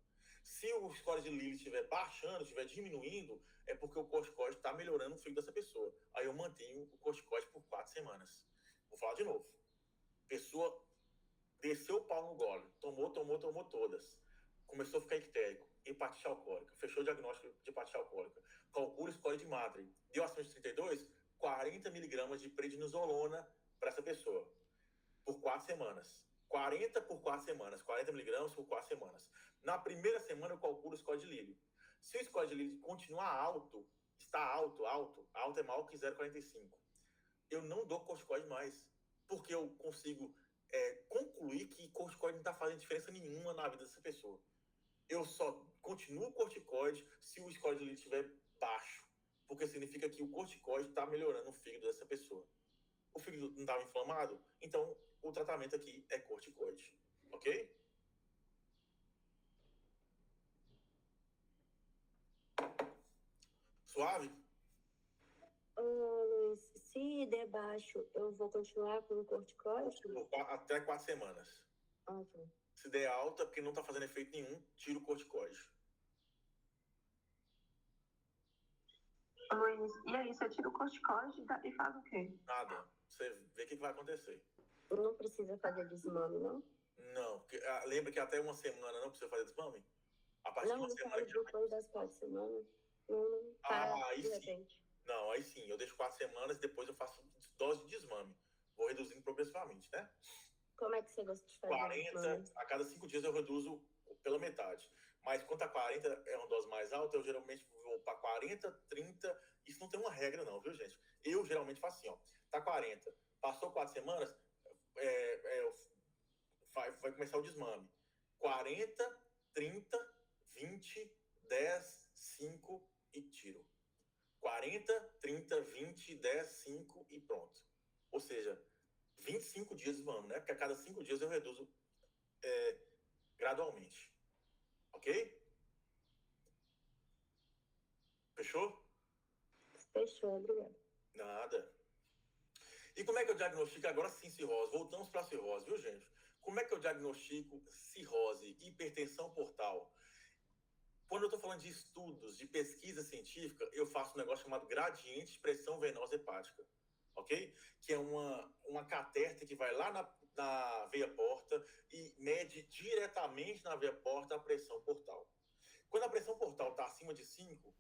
Se o score de Lilly estiver baixando, estiver diminuindo, é porque o corticoide está melhorando o fígado dessa pessoa. Aí eu mantenho o corticoide por 4 semanas. Vou falar de novo. Pessoa desceu o pau no gole, tomou todas. Começou a ficar ictérico, hepatite alcoólica, fechou o diagnóstico de hepatite alcoólica. Calcula o score de MADRE. Deu acima de 32, 40 miligramas de prednisolona para essa pessoa. Por 4 semanas. 40 por 4 semanas. 40 miligramas por 4 semanas. Na primeira semana eu calculo o score de Lilly. Se o score de Lilly continuar alto, está alto é maior que 0,45, eu não dou corticoide mais. Porque eu consigo concluir que corticoide não está fazendo diferença nenhuma na vida dessa pessoa. Eu só continuo o corticoide se o score de Lilly estiver baixo, porque significa que o corticoide está melhorando o fígado dessa pessoa. O fígado não estava inflamado, então o tratamento aqui é corticoide, ok? Suave? Ô, Luiz, se der baixo, eu vou continuar com o corticoide? Até 4 semanas. Ok. Se der alta, porque não está fazendo efeito nenhum, tira o corticoide. Luiz, e aí, você tira o corticoide e faz o quê? Nada. Você vê o que vai acontecer. Não precisa fazer desmame, não? Não, porque, lembra que até uma semana não precisa fazer desmame? A partir de uma semana que depois das 4 semanas. Não, aí de sim. repente. Não, aí sim, eu deixo 4 semanas e depois eu faço dose de desmame. vou reduzindo progressivamente, né? Como é que você gosta de fazer? 40, a cada 5 dias eu reduzo pela metade. Mas quanto a 40 é uma dose mais alta, eu geralmente vou para 40, 30. Isso não tem uma regra, não, viu, gente? Eu geralmente faço assim, ó. Tá 40, passou 4 semanas, vai começar o desmame. 40, 30, 20, 10, 5 e tiro. 40, 30, 20, 10, 5 e pronto. Ou seja, 25 dias de desmame, né? Porque a cada 5 dias eu reduzo gradualmente. Ok? Fechou? Fechou, obrigada. Nada. E como é que eu diagnostico agora sim cirrose? Voltamos para a cirrose, viu, gente? Como é que eu diagnostico cirrose, hipertensão portal? Quando eu estou falando de estudos, de pesquisa científica, eu faço um negócio chamado gradiente de pressão venosa hepática, ok? Que é uma catéter que vai lá na veia porta e mede diretamente na veia porta a pressão portal. Quando a pressão portal está acima de 5,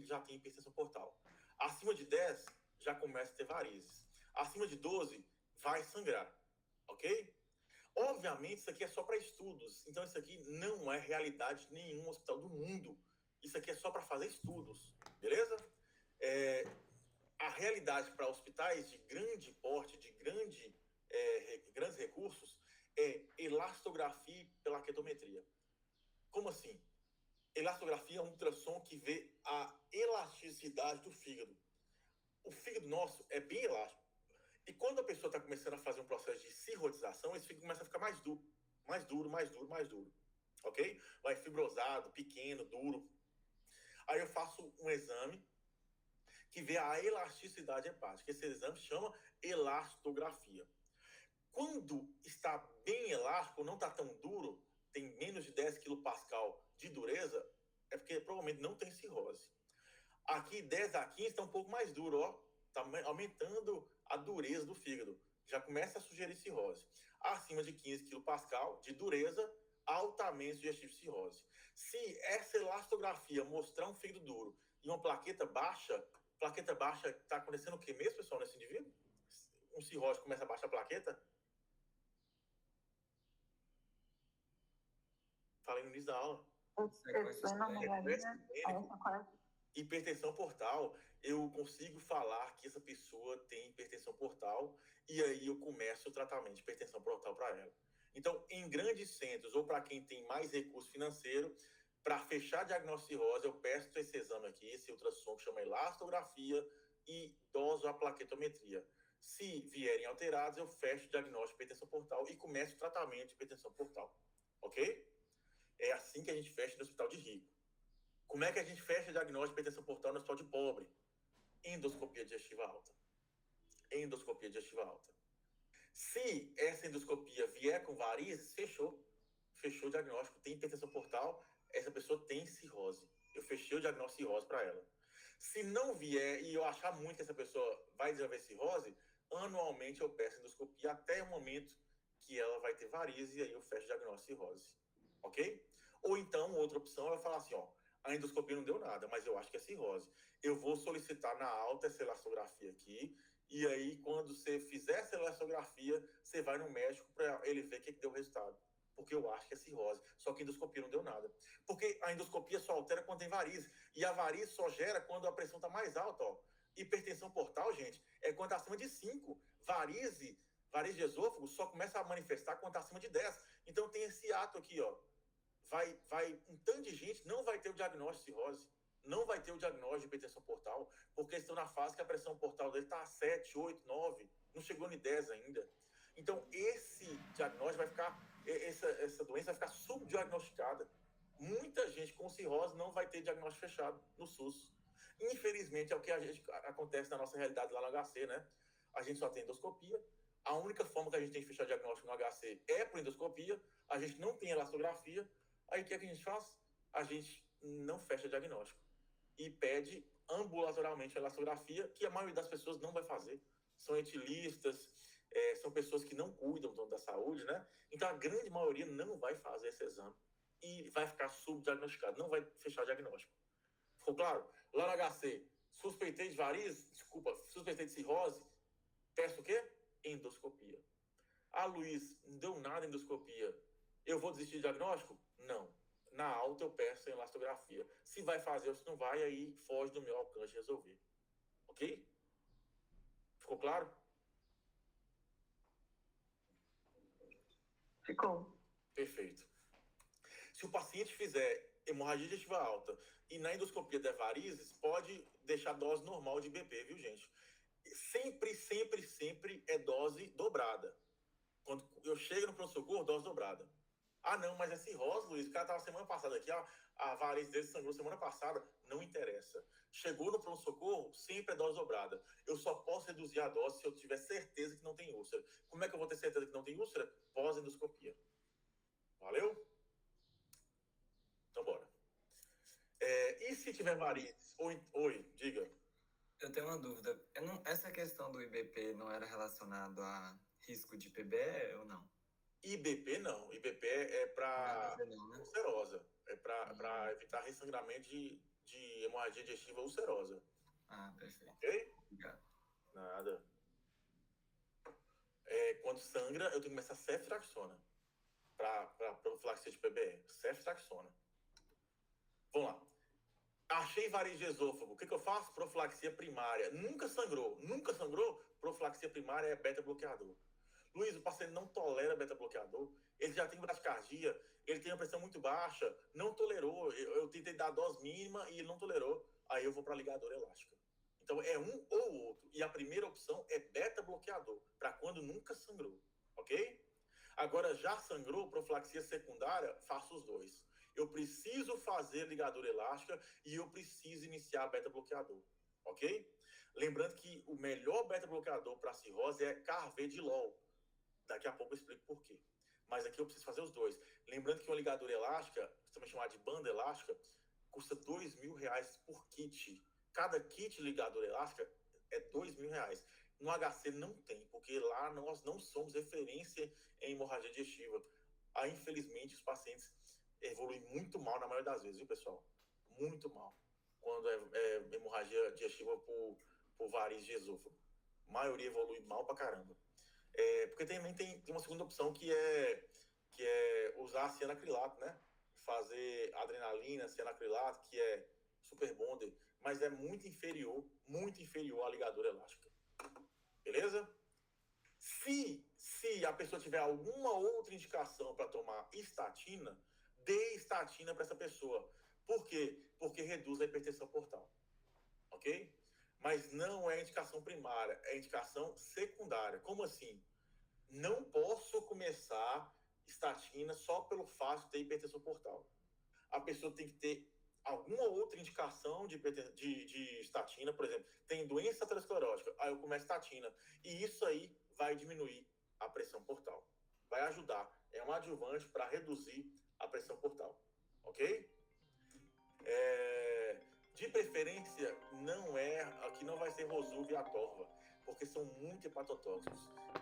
já tem hipertensão portal. Acima de 10, já começa a ter varizes. Acima de 12, vai sangrar, ok? Obviamente, isso aqui é só para estudos. Então, isso aqui não é realidade de nenhum hospital do mundo. Isso aqui é só para fazer estudos, beleza? A realidade para hospitais de grande porte, de grandes recursos, é elastografia e plaquetometria. Como assim? Elastografia é um ultrassom que vê a elasticidade do fígado. O fígado nosso é bem elástico. E quando a pessoa está começando a fazer um processo de cirrodização, esse fígado começa a ficar mais duro. Mais duro, mais duro, mais duro. Ok? Vai fibrosado, pequeno, duro. Aí eu faço um exame que vê a elasticidade hepática. Esse exame chama elastografia. Quando está bem elástico, não está tão duro, tem menos de 10 kPa de dureza, é porque provavelmente não tem cirrose. Aqui, 10 a 15 está um pouco mais duro, ó. Está aumentando a dureza do fígado. Já começa a sugerir cirrose. Acima de 15 kPa de dureza, altamente sugestivo de cirrose. Se essa elastografia mostrar um fígado duro e uma plaqueta baixa está acontecendo o que mesmo, pessoal, nesse indivíduo? Um cirrose começa a baixar a plaqueta? Falei no início da aula. Hipertensão portal, eu consigo falar que essa pessoa tem hipertensão portal e aí eu começo o tratamento de hipertensão portal para ela. Então, em grandes centros ou para quem tem mais recurso financeiro, para fechar diagnóstico de cirrose, eu peço esse exame aqui, esse ultrassom que chama elastografia e doso a plaquetometria. Se vierem alterados, eu fecho o diagnóstico de hipertensão portal e começo o tratamento de hipertensão portal. Ok? É assim que a gente fecha no hospital de rico. Como é que a gente fecha o diagnóstico de hipertensão portal no hospital de pobre? Endoscopia digestiva alta. Endoscopia digestiva alta. Se essa endoscopia vier com varizes, fechou. Fechou o diagnóstico, tem hipertensão portal, essa pessoa tem cirrose. Eu fechei o diagnóstico de cirrose para ela. Se não vier e eu achar muito que essa pessoa vai desenvolver cirrose, anualmente eu peço endoscopia até o momento que ela vai ter varizes e aí eu fecho o diagnóstico de cirrose. Ok? Ou então, outra opção é eu falar assim, ó, a endoscopia não deu nada, mas eu acho que é cirrose. Eu vou solicitar na alta essa elastografia aqui, e aí, quando você fizer essa elastografia, você vai no médico para ele ver o que deu o resultado. Porque eu acho que é cirrose. Só que a endoscopia não deu nada. Porque a endoscopia só altera quando tem varize. E a varize só gera quando a pressão está mais alta, ó. Hipertensão portal, gente, é quando está acima de 5. Varize de esôfago só começa a manifestar quando está acima de 10. Então tem esse ato aqui, ó. Um tanto de gente não vai ter o diagnóstico de cirrose, não vai ter o diagnóstico de hipertensão portal, porque estão na fase que a pressão portal dele está a 7, 8, 9, não chegou em 10 ainda. Então, esse diagnóstico vai ficar, essa doença vai ficar subdiagnosticada. Muita gente com cirrose não vai ter diagnóstico fechado no SUS. Infelizmente, é o que acontece na nossa realidade lá no HC, né? A gente só tem endoscopia. A única forma que a gente tem de fechar diagnóstico no HC é por endoscopia. A gente não tem elastografia. Aí o que a gente faz? A gente não fecha diagnóstico e pede ambulatorialmente a elastografia, que a maioria das pessoas não vai fazer. São etilistas, são pessoas que não cuidam da saúde, né? Então a grande maioria não vai fazer esse exame e vai ficar subdiagnosticado, não vai fechar o diagnóstico. Ficou claro? Lá no HC, suspeitei de varize, suspeitei de cirrose, peço o quê? endoscopia. Ah, Luiz, não deu nada em endoscopia. Eu vou desistir do diagnóstico? Não. Na alta eu peço em elastografia. Se vai fazer ou se não vai, aí foge do meu alcance de resolver. Ok? Ficou claro? Ficou. Perfeito. Se o paciente fizer hemorragia digestiva alta e na endoscopia der varizes, pode deixar dose normal de BP, viu, gente? Sempre é dose dobrada. Quando eu chego no pronto-socorro, dose dobrada. Ah, não, mas é cirrose, Luiz. O cara estava semana passada aqui, a variz dele sangrou semana passada. Não interessa. Chegou no pronto-socorro, sempre é dose dobrada. Eu só posso reduzir a dose se eu tiver certeza que não tem úlcera. Como é que eu vou ter certeza que não tem úlcera? Pós-endoscopia. Valeu? Então, bora. E se tiver varizes? Oi, diga. Eu tenho uma dúvida. Essa questão do IBP não era relacionado a risco de PBE ou não? IBP não. IBP é para né? ulcerosa. É para evitar ressangramento de hemorragia digestiva ulcerosa. Ah, perfeito. Ok? Obrigado. Nada. Quando sangra, eu tenho que começar ceftriaxona para profilaxia de PBE. Ceftriaxona. Vamos lá. Achei variz de esôfago. O que eu faço? Profilaxia primária. Nunca sangrou. Profilaxia primária é beta-bloqueador. Luiz, o paciente não tolera beta-bloqueador. Ele já tem bradicardia. Ele tem uma pressão muito baixa. Não tolerou. Eu tentei dar a dose mínima e ele não tolerou. Aí eu vou para ligadura elástica. Então é um ou outro. E a primeira opção é beta-bloqueador. Para quando nunca sangrou. Ok? Agora, já sangrou, profilaxia secundária, faço os dois. Eu preciso fazer ligadura elástica e eu preciso iniciar beta-bloqueador, ok? Lembrando que o melhor beta-bloqueador para cirrose é carvedilol. Daqui a pouco eu explico por quê. Mas aqui eu preciso fazer os dois. Lembrando que uma ligadura elástica, também chamada de banda elástica, custa R$2.000 por kit. Cada kit ligadura elástica é R$2.000. No HC não tem, porque lá nós não somos referência em hemorragia digestiva. Aí, infelizmente, os pacientes evoluem muito mal na maioria das vezes, viu, pessoal? Muito mal. Quando é hemorragia digestiva por variz de esôfago. A maioria evolui mal pra caramba. Porque também tem uma segunda opção que é usar cianacrilato, né? Fazer adrenalina, cianacrilato, que é super bonder, mas é muito inferior à ligadura elástica. Beleza? Se a pessoa tiver alguma outra indicação para tomar estatina, dê estatina para essa pessoa. Por quê? Porque reduz a hipertensão portal. Ok? Mas não é indicação primária, é indicação secundária. Como assim? Não posso começar estatina só pelo fato de ter hipertensão portal. A pessoa tem que ter alguma outra indicação de estatina, por exemplo, tem doença aterosclerótica, aí eu começo estatina, e isso aí vai diminuir a pressão portal. Vai ajudar, é um adjuvante para reduzir a pressão portal, ok? De preferência, aqui não vai ser Rosuva e Atorva, porque são muito hepatotóxicos,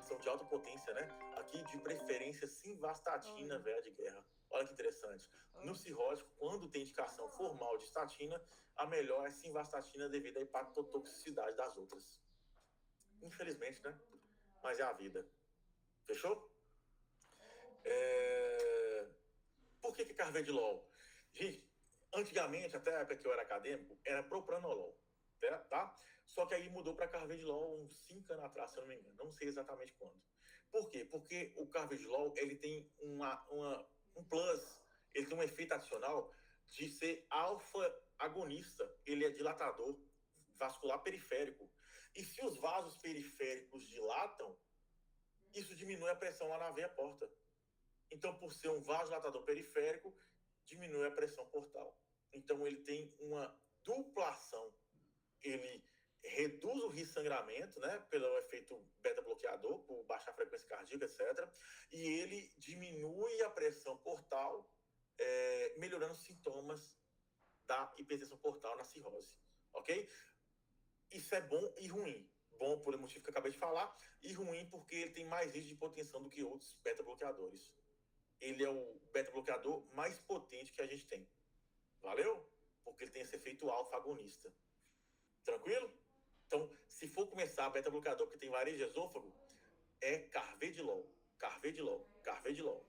são de alta potência, né? Aqui, de preferência, simvastatina, velha de guerra. Olha que interessante. No cirrótico, quando tem indicação formal de estatina, a melhor é simvastatina devido à hepatotoxicidade das outras. Infelizmente, né? Mas é a vida. Fechou? Por que carvedilol? Gente, antigamente, até a época que eu era acadêmico, era propranolol, tá? Só que aí mudou para carvedilol uns 5 anos atrás, se eu não me engano. Não sei exatamente quando. Por quê? Porque o carvedilol, ele tem um plus, ele tem um efeito adicional de ser alfa-agonista. Ele é dilatador vascular periférico. E se os vasos periféricos dilatam, isso diminui a pressão lá na veia porta. Então, por ser um vasodilatador periférico, diminui a pressão portal. Então, ele tem uma dupla ação. Ele reduz o risco de sangramento, né, pelo efeito beta-bloqueador, por baixar frequência cardíaca, etc. E ele diminui a pressão portal, melhorando os sintomas da hipertensão portal na cirrose. Ok? Isso é bom e ruim. Bom por o motivo que eu acabei de falar, e ruim porque ele tem mais risco de hipotensão do que outros beta-bloqueadores. Ele é o beta-bloqueador mais potente que a gente tem. Valeu? Porque ele tem esse efeito alfa-agonista. Tranquilo? Então, se for começar beta-bloqueador que tem variz de esôfago, é carvedilol. Carvedilol. Carvedilol.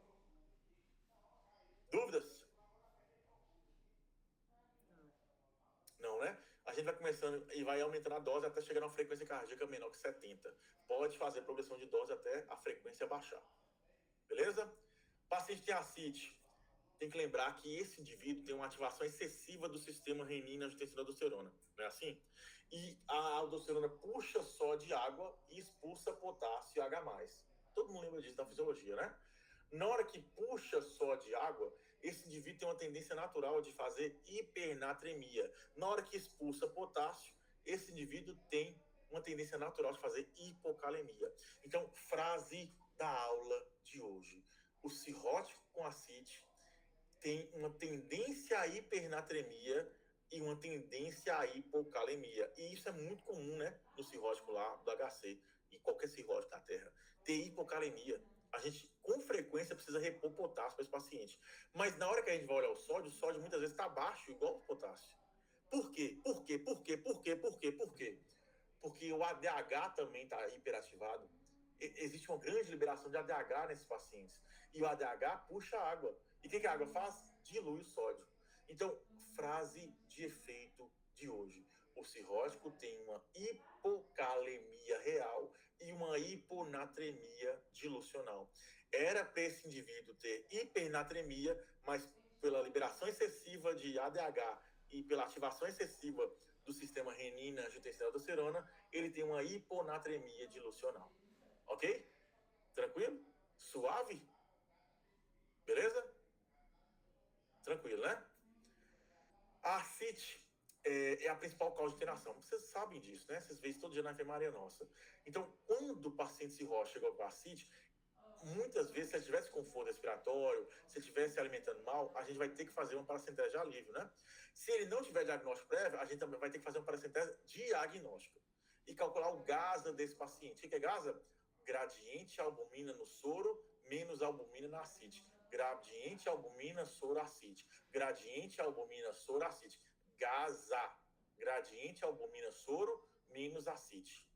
Dúvidas? Não, né? A gente vai começando e vai aumentando a dose até chegar a uma frequência cardíaca menor que 70. Pode fazer progressão de dose até a frequência baixar. Beleza? Paciente que tem ascite, tem que lembrar que esse indivíduo tem uma ativação excessiva do sistema renina-angiotensina-aldosterona. Não é assim? E a aldosterona puxa só de água e expulsa potássio e H+. Todo mundo lembra disso da fisiologia, né? Na hora que puxa só de água, esse indivíduo tem uma tendência natural de fazer hipernatremia. Na hora que expulsa potássio, esse indivíduo tem uma tendência natural de fazer hipocalemia. Então, frase da aula de hoje. O cirrótico com ascite tem uma tendência à hipernatremia e uma tendência à hipocalemia. E isso é muito comum, né? No cirrótico lá do HC e qualquer cirrótico na Terra. Ter hipocalemia. A gente, com frequência, precisa repor potássio para esse paciente. Mas na hora que a gente vai olhar o sódio muitas vezes está baixo, igual o potássio. Por quê? Por quê? Por quê? Por quê? Por quê? Por quê? Porque o ADH também está hiperativado. Existe uma grande liberação de ADH nesses pacientes. E o ADH puxa água. E o que a água faz? Dilui o sódio. Então, frase de efeito de hoje. O cirrótico tem uma hipocalemia real e uma hiponatremia dilucional. Era para esse indivíduo ter hipernatremia, mas pela liberação excessiva de ADH e pela ativação excessiva do sistema renina-angiotensina-aldosterona, ele tem uma hiponatremia dilucional. Ok? Tranquilo? Suave? Beleza? Tranquilo, né? A ascite é a principal causa de internação. Vocês sabem disso, né? Vocês veem isso todo dia na enfermaria nossa. Então, quando o paciente cirrótico chega com ascite, muitas vezes, se ele tivesse conforto respiratório, se ele estivesse se alimentando mal, a gente vai ter que fazer uma paracentese de alívio, né? Se ele não tiver diagnóstico prévio, a gente também vai ter que fazer uma paracentese diagnóstica e calcular o GASA desse paciente. O que é GASA? Gradiente albumina no soro menos albumina na ascite. Gradiente albumina soro ascite. Gradiente albumina soro ascite. GASA. Gradiente albumina soro menos ascite.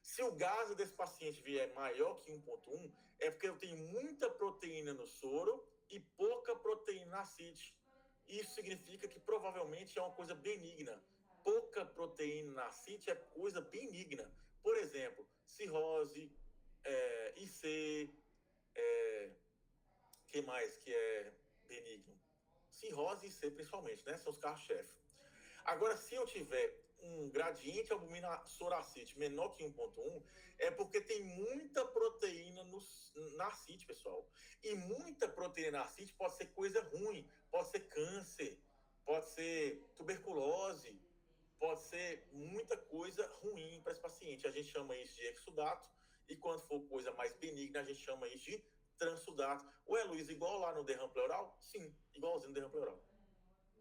Se o GASA desse paciente vier maior que 1,1, é porque eu tenho muita proteína no soro e pouca proteína na ascite. Isso significa que provavelmente é uma coisa benigna. Pouca proteína na ascite é coisa benigna. Por exemplo, cirrose, IC, que mais que é benigno? Cirrose e IC principalmente, né? São os carros-chefe. Agora, se eu tiver um gradiente albumina soracite menor que 1,1, é porque tem muita proteína na ascite, pessoal. E muita proteína na ascite pode ser coisa ruim, pode ser câncer, pode ser tuberculose, pode ser muita coisa ruim para esse paciente. A gente chama isso de exudato, e quando for coisa mais benigna, a gente chama isso de transsudato. Ué, Luiz, igual lá no derrame pleural? Sim, igualzinho no derrame pleural.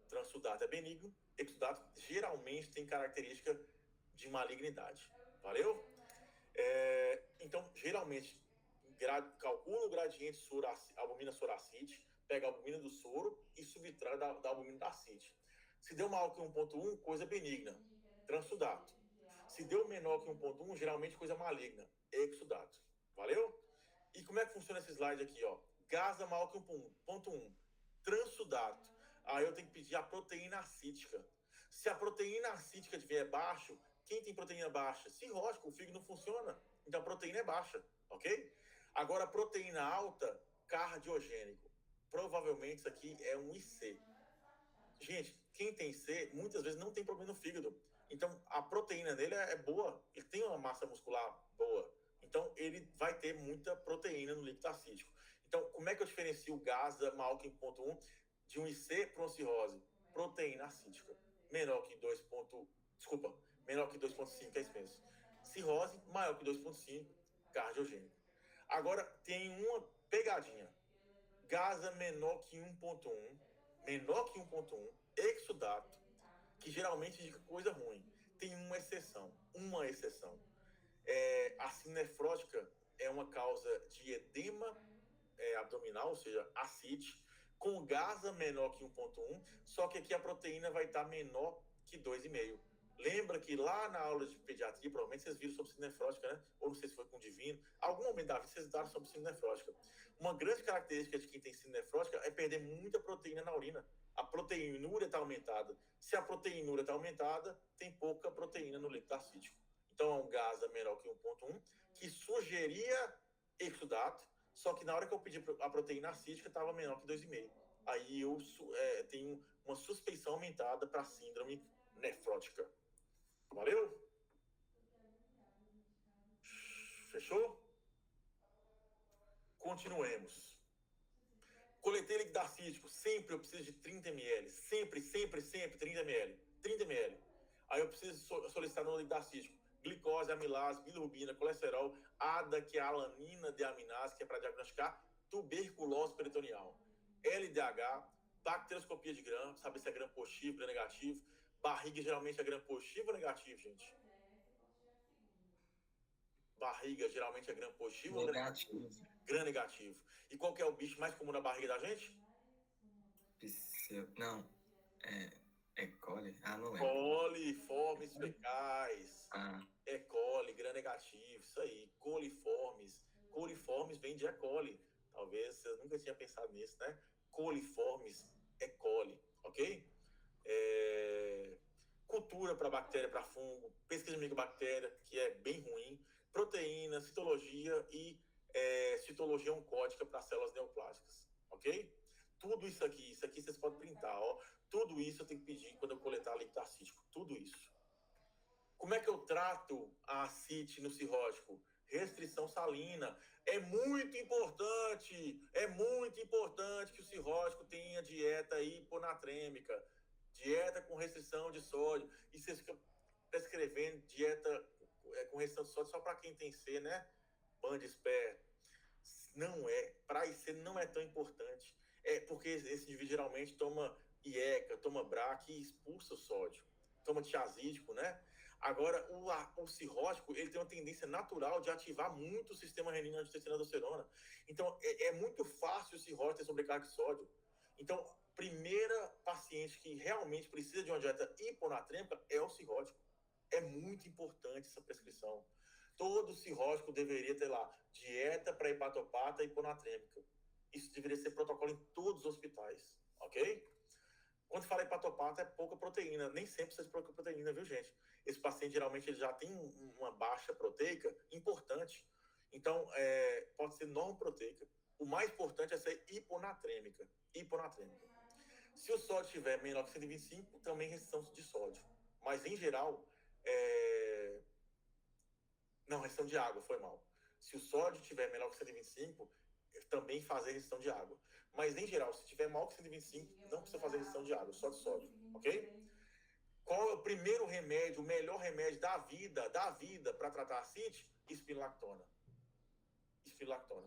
Transsudato é benigno, exudato geralmente tem característica de malignidade. Valeu? Então, geralmente, calcula o gradiente albumina soracite, pega a albumina do soro e subtrai da albumina da ascite. Se deu maior que 1,1, coisa benigna, transsudato. Se deu menor que 1,1, geralmente coisa maligna, exudato. Valeu? E como é que funciona esse slide aqui, ó? GASA maior que 1,1, transsudato. Aí eu tenho que pedir a proteína acítica. Se a proteína acítica estiver baixo, quem tem proteína baixa? Cirrótico, o fígado não funciona. Então a proteína é baixa, ok? Agora a proteína alta, cardiogênico. Provavelmente isso aqui é um IC. Gente, quem tem C, muitas vezes não tem problema no fígado. Então a proteína dele é boa. Ele tem uma massa muscular boa. Então ele vai ter muita proteína no líquido acítico. Então, como é que eu diferencio o GASA maior que 1,1 de um IC para uma cirrose? Proteína acítica. Menor que 2,5, é isso mesmo. Cirrose, maior que 2,5, cardiogênico. Agora, tem uma pegadinha. GASA menor que 1,1, exudato, que geralmente indica coisa ruim. Tem uma exceção. A síndrome nefrótica é uma causa de edema abdominal, ou seja, ascite, com GASA menor que 1,1, só que aqui a proteína vai estar menor que 2,5. Lembra que lá na aula de pediatria, provavelmente vocês viram sobre síndrome nefrótica, né? Ou não sei se foi com o Divino. Algum momento da vida vocês daram sobre síndrome nefrótica. Uma grande característica de quem tem síndrome nefrótica é perder muita proteína na urina. A proteinúria está aumentada. Se a proteinúria está aumentada, tem pouca proteína no líquido acítico. Então, é um gás menor que 1,1, que sugeria exudato, só que na hora que eu pedi a proteína acítica, estava menor que 2,5. Aí eu tenho uma suspeição aumentada para síndrome nefrótica. Valeu? Fechou? Continuemos. Coletei líquido acítico. Sempre eu preciso de 30 ml. Sempre 30 ml. 30 ml. Aí eu preciso solicitar no líquido acítico glicose, amilase, bilirrubina, colesterol, ADA, que é a alanina de aminase, que é para diagnosticar tuberculose peritoneal. LDH, bacterioscopia de gram, saber se é gram positivo, gram negativo. Barriga geralmente é gram positivo ou negativo, gente? Barriga geralmente é gram positivo ou negativo? Gram negativo. E qual que é o bicho mais comum na barriga da gente? Não. E. coli? Não lembro. Coliformes fecais. E. coli, gram negativo. Isso aí. Coliformes. Coliformes vem de E. coli. Talvez você nunca tinha pensado nisso, né? Coliformes E. coli. Ok? Cultura para bactéria, para fungo. Pesquisa de micobactéria, que é bem ruim. Proteína, citologia e citologia oncótica para células neoplásticas. Ok? Tudo isso aqui vocês podem printar, ó. Tudo isso eu tenho que pedir quando eu coletar líquido acítico. Tudo isso. Como é que eu trato a ascite no cirrótico? Restrição salina. É muito importante que o cirrótico tenha dieta hiponatrêmica. Dieta com restrição de sódio. E vocês ficam prescrevendo dieta com restrição de sódio só para quem tem C, né? Bande esperto. Não é. Para IC não é tão importante. É porque esse indivíduo geralmente toma IECA, toma BRAC e expulsa o sódio. Toma tiazídico, né? Agora, o cirrótico, ele tem uma tendência natural de ativar muito o sistema renina-angiotensina-aldosterona. Então, é muito fácil o cirrótico ter sobrecarga de sódio. Então, primeira paciente que realmente precisa de uma dieta hiponatrêmica é o cirrótico. É muito importante essa prescrição. Todo cirrótico deveria ter lá dieta para hepatopata hiponatrêmica. Isso deveria ser protocolo em todos os hospitais, ok? Quando fala hepatopata, é pouca proteína. Nem sempre precisa de pouca proteína, viu, gente? Esse paciente, geralmente, ele já tem uma baixa proteica importante. Então, pode ser normoproteica. O mais importante é ser hiponatrêmica. Se o sódio estiver menor que 125, também restrição de sódio. Mas, em geral, não, restrição de água, foi mal. Se o sódio estiver menor que 125, também fazer restrição de água. Mas, em geral, se tiver maior que 125, não precisa fazer restrição de água, só de sódio, ok? Qual é o primeiro remédio, o melhor remédio da vida para tratar a ascite? Espirulactona.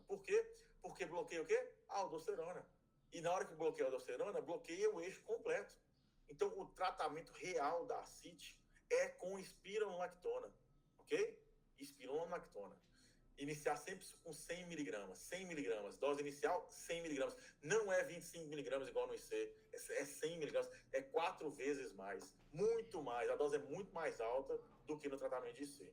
Por quê? Porque bloqueia o quê? A aldosterona. E na hora que bloqueia a aldosterona, bloqueia o eixo completo. Então, o tratamento real da ascite é com espironolactona, ok? Espironolactona. Iniciar sempre com 100 miligramas. 100 miligramas. Dose inicial, 100 miligramas. Não é 25 miligramas igual no IC. É 100 miligramas. É 4 vezes mais. Muito mais. A dose é muito mais alta do que no tratamento de IC.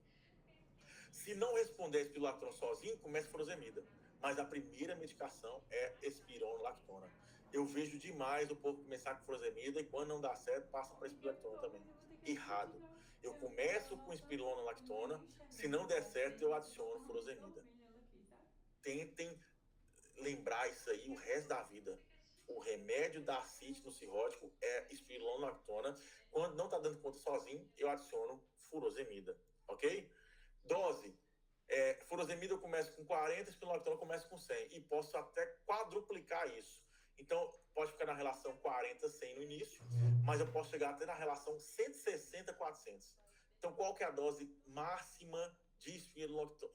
Se não responder a espirulactona sozinho, começa furosemida. Mas a primeira medicação é espironolactona. Eu vejo demais o povo começar com furosemida e quando não dá certo, passa para espirulactona também. Errado. Eu começo com espirulactona, se não der certo, eu adiciono furosemida. Tentem lembrar isso aí o resto da vida. O remédio da ascite no cirrótico é espirulactona. Quando não está dando conta sozinho, eu adiciono furosemida, ok? Dose. Furosemida eu começo com 40, espirulactona eu começo com 100. E posso até quadruplicar isso. Então, pode ficar na relação 40-100 no início, mas eu posso chegar até na relação 160-400. Então, qual que é a dose máxima de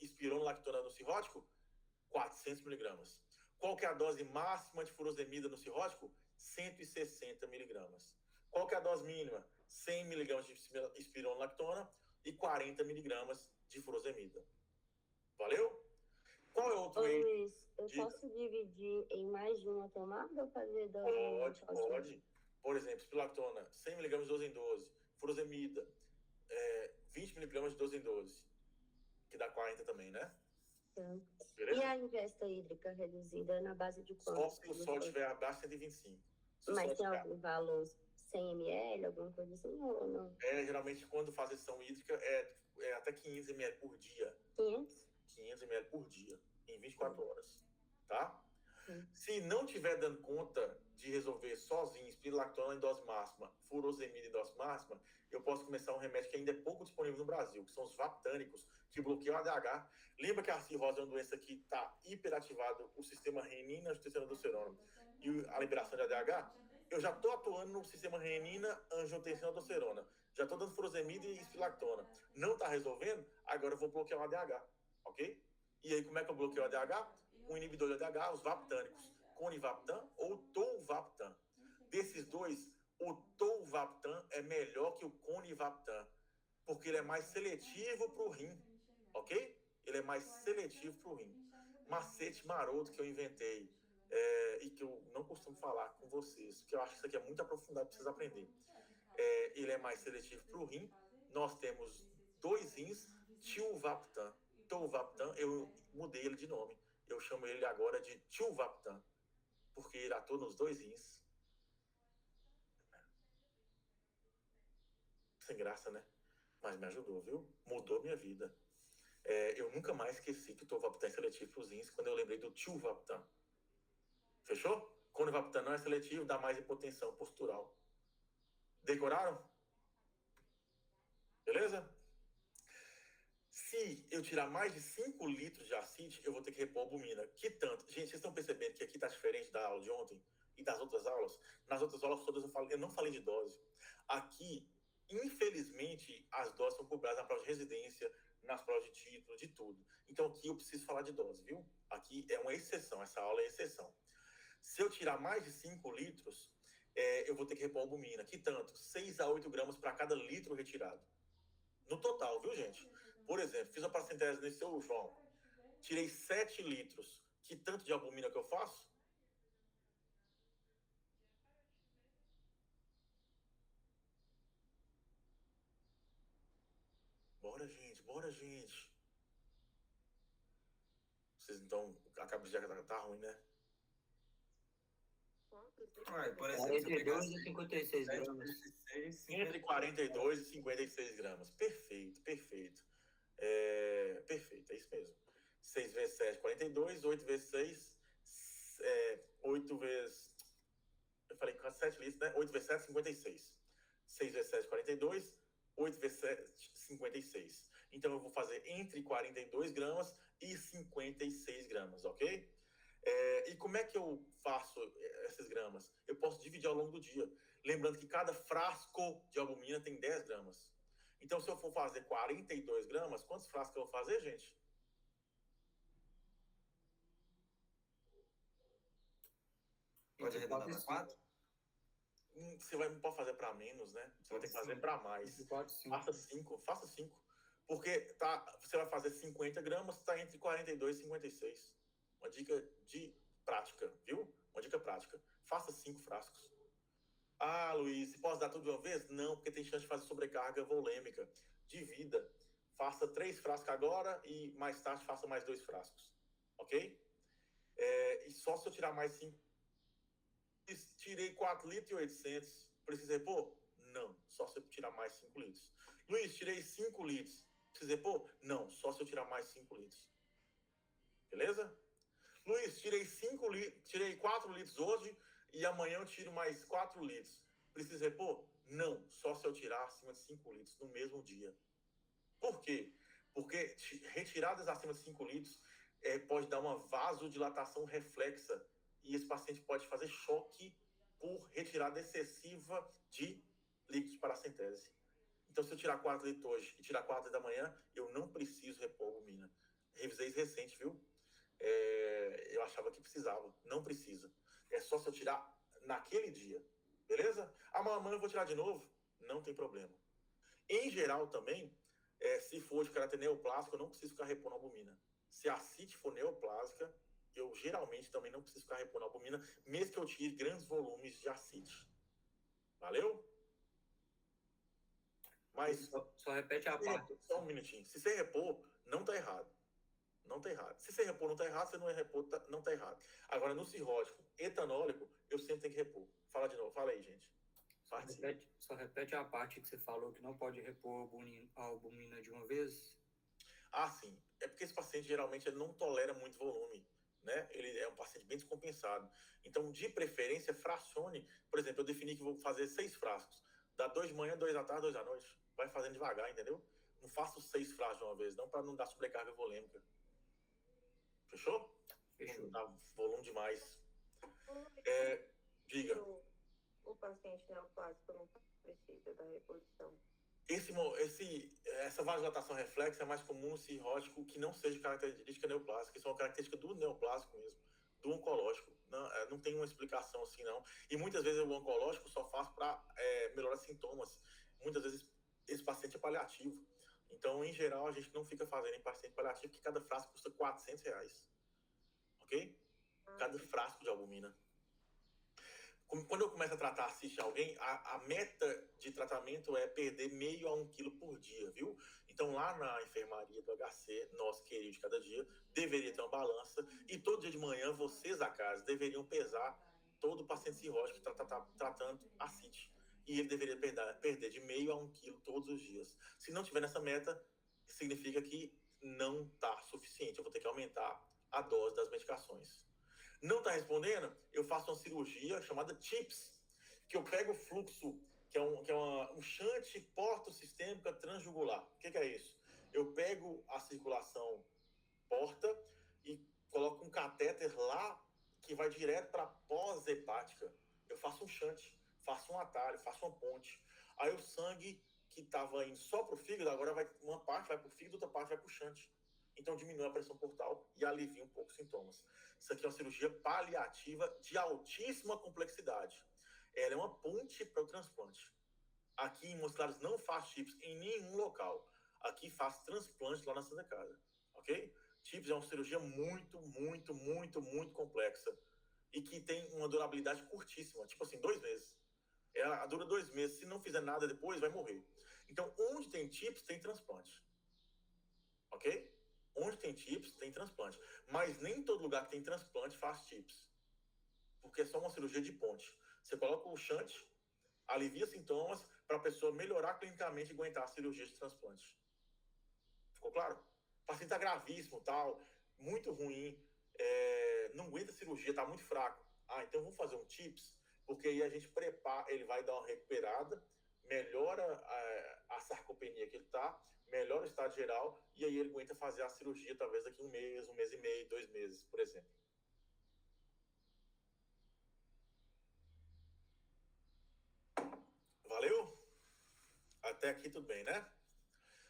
espironolactona no cirrótico? 400 miligramas. Qual que é a dose máxima de furosemida no cirrótico? 160 miligramas. Qual que é a dose mínima? 100 miligramas de espironolactona e 40 miligramas de furosemida. Valeu? Qual é outro aí? Luiz, eu posso dividir em mais de uma tomada ou fazer Pode. Por exemplo, espirulactona, 100 mg 12 em 12. Furosemida, 20 miligramas de 12 em 12, que dá 40 também, né? Então, e Beleza? a ingesta hídrica reduzida na base de Só quanto? se o sol estiver abaixo de 125. Se o sol Mas tem estiver algum valor 100 ml, alguma coisa assim, ou não? geralmente, quando faz restrição hídrica, é até 500 ml por dia. 500? 500 ml por dia, em 24 horas. Tá? Sim. Se não tiver dando conta de resolver sozinho, espirulactona em dose máxima, furosemida em dose máxima, eu posso começar um remédio que ainda é pouco disponível no Brasil, que são os vaptânicos, que bloqueiam o ADH. Lembra que a cirrose é uma doença que está hiperativado o sistema renina, angiotensina, aldosterona e a liberação de ADH? Eu já estou atuando no sistema renina, angiotensina, aldosterona. Já estou dando furosemida e espirulactona. Não está resolvendo? Agora eu vou bloquear o ADH, ok? E aí, como é que eu bloqueio o ADH? Um inibidor de ADH, os vaptânicos, Conivaptan ou Tolvaptan. Desses dois, o Tolvaptan é melhor que o Conivaptan, porque ele é mais seletivo para o rim, ok? Ele é mais seletivo para o rim. Macete maroto que eu inventei e que eu não costumo falar com vocês, porque eu acho que isso aqui é muito aprofundado para vocês aprenderem. Ele é mais seletivo para o rim. Nós temos 2 rins, Tolvaptan. Tolvaptan, eu mudei ele de nome. Eu chamo ele agora de Tolvaptan, porque ele atua nos 2 rins. Sem graça, né? Mas me ajudou, viu? Mudou minha vida. Eu nunca mais esqueci que o Tolvaptan é seletivo para os rins quando eu lembrei do Tolvaptan. Fechou? Conivaptan não é seletivo, dá mais hipotensão postural. Decoraram? Beleza? Se eu tirar mais de 5 litros de ascite, eu vou ter que repor albumina. Que tanto? Gente, vocês estão percebendo que aqui está diferente da aula de ontem e das outras aulas? Nas outras aulas todas eu não falei de dose. Aqui, infelizmente, as doses são cobradas na prova de residência, nas provas de título, de tudo. Então aqui eu preciso falar de dose, viu? Aqui é uma exceção, essa aula é exceção. Se eu tirar mais de 5 litros, eu vou ter que repor albumina. Que tanto? 6 a 8 gramas para cada litro retirado. No total, viu, gente? Por exemplo, fiz a paracentese nesse seu João. Tirei 7 litros. Que tanto de albumina que eu faço? Bora, gente. Bora, gente. Vocês então... A cabeça já tá ruim, né? Por exemplo, se eu 42 pegasse e 56 gramas. 56, Entre 42 e 56 gramas. Perfeito, perfeito. Perfeito, é isso mesmo. 6 vezes 7, 42. 8 vezes 6, 8 vezes... Eu falei 7 litros, né? 8 vezes 7, 56. 6 vezes 7, 42. 8 vezes 7, 56. Então, eu vou fazer entre 42 gramas e 56 gramas, ok? E como é que eu faço essas gramas? Eu posso dividir ao longo do dia. Lembrando que cada frasco de albumina tem 10 gramas. Então, se eu for fazer 42 gramas, quantos frascos eu vou fazer, gente? pode arredondar para 4? Você não pode fazer para menos, né? Você vai ter que fazer para mais. Faça 5, faça 5. Porque você vai fazer 50 gramas, está entre 42 e 56. Uma dica de prática, viu? Uma dica prática. Faça 5 frascos. Ah, Luiz, posso dar tudo de uma vez? Não, porque tem chance de fazer sobrecarga volêmica. Divida. Faça 3 frascos agora e mais tarde faça mais 2 frascos. Ok? E só se eu tirar mais 5. Tirei 4 litros e 800. Precisa repor? Não. Só se eu tirar mais 5 litros. Luiz, tirei 5 litros. Precisa repor? Não. Só se eu tirar mais 5 litros. Beleza? Luiz, tirei 4 litros hoje e amanhã eu tiro mais 4 litros. Precisa repor? Não. Só se eu tirar acima de 5 litros no mesmo dia. Por quê? Porque retiradas acima de 5 litros pode dar uma vasodilatação reflexa e esse paciente pode fazer choque por retirada excessiva de líquidos para a centese. Então, se eu tirar 4 litros hoje e tirar 4 da manhã, eu não preciso repor albumina. Revisei isso recente, viu? Eu achava que precisava. Não precisa. É só se eu tirar naquele dia. Beleza? Amanhã eu vou tirar de novo. Não tem problema. Em geral, também, se for de caráter neoplásico, eu não preciso ficar repondo albumina. Se a CIT for neoplásica, eu geralmente também não preciso ficar repondo albumina, mesmo que eu tire grandes volumes de acite. Valeu? Mas Só repete a parte. só um minutinho. Se você repor, não tá errado. Não tá errado. Se você repor, não tá errado. Se não repor, não tá errado. Agora, no cirrótico etanólico, eu sempre tenho que repor. Fala de novo. Fala aí, gente. Só repete a parte que você falou que não pode repor a albumina de uma vez. Ah, sim. É porque esse paciente, geralmente, ele não tolera muito volume, né? Ele é um paciente bem descompensado. Então, de preferência, fracione. Por exemplo, eu defini que vou fazer 6 frascos. Dá 2 de manhã, 2 da tarde, 2 da noite. Vai fazendo devagar, entendeu? Não faço 6 frascos de uma vez, não, para não dar sobrecarga volêmica. Fechou? Fechou. Não dá volume demais. Diga. O paciente neoplásico não precisa da reposição. Essa vasodilatação reflexa é mais comum no cirrótico que não seja característica neoplásica. Isso é uma característica do neoplásico mesmo, do oncológico. Não tem uma explicação assim, não. E muitas vezes o oncológico só faz para melhorar sintomas. Muitas vezes esse paciente é paliativo. Então, em geral, a gente não fica fazendo em paciente paliativo, porque cada frasco custa R$400. Ok? Cada frasco de albumina. Quando eu começo a tratar, assistir alguém, a meta de tratamento é perder meio a 1 quilo por dia, viu? Então, lá na enfermaria do HC, nosso querido de cada dia, deveria ter uma balança. E todo dia de manhã, vocês da casa deveriam pesar todo o paciente cirrótico que está tratando a CIT. E ele deveria perder de meio a 1 quilo todos os dias. Se não tiver nessa meta, significa que não está suficiente. Eu vou ter que aumentar a dose das medicações. Não está respondendo? Eu faço uma cirurgia chamada TIPS, que eu pego o fluxo, que é um shunt porto-sistêmica transjugular. O que é isso? Eu pego a circulação porta e coloco um catéter lá que vai direto para a pós-hepática. Eu faço um shunt, faço um atalho, faço uma ponte. Aí o sangue que estava indo só para o fígado, agora uma parte vai para o fígado, outra parte vai para o shunt. Então diminui a pressão portal e alivia um pouco os sintomas. Isso aqui é uma cirurgia paliativa de altíssima complexidade. Ela é uma ponte para o transplante. Aqui em Montes Claros não faz TIPS em nenhum local. Aqui faz transplante lá na Santa Casa. Ok? TIPS é uma cirurgia muito, muito, muito, muito complexa. E que tem uma durabilidade curtíssima. Tipo assim, 2 meses. Ela dura 2 meses. Se não fizer nada depois, vai morrer. Então, onde tem TIPS, tem transplante. Ok? Onde tem TIPS, tem transplante. Mas nem todo lugar que tem transplante faz TIPS. Porque é só uma cirurgia de ponte. Você coloca o shunt, alivia sintomas para a pessoa melhorar clinicamente e aguentar a cirurgia de transplante. Ficou claro? O paciente está gravíssimo, tal, muito ruim, não aguenta a cirurgia, está muito fraco. Então vamos fazer um TIPS, porque aí a gente prepara, ele vai dar uma recuperada, melhora a sarcopenia que ele está, melhora o estado geral, e aí ele aguenta fazer a cirurgia talvez daqui 1 mês, 1 mês e meio, 2 meses, por exemplo. Valeu? Até aqui tudo bem, né?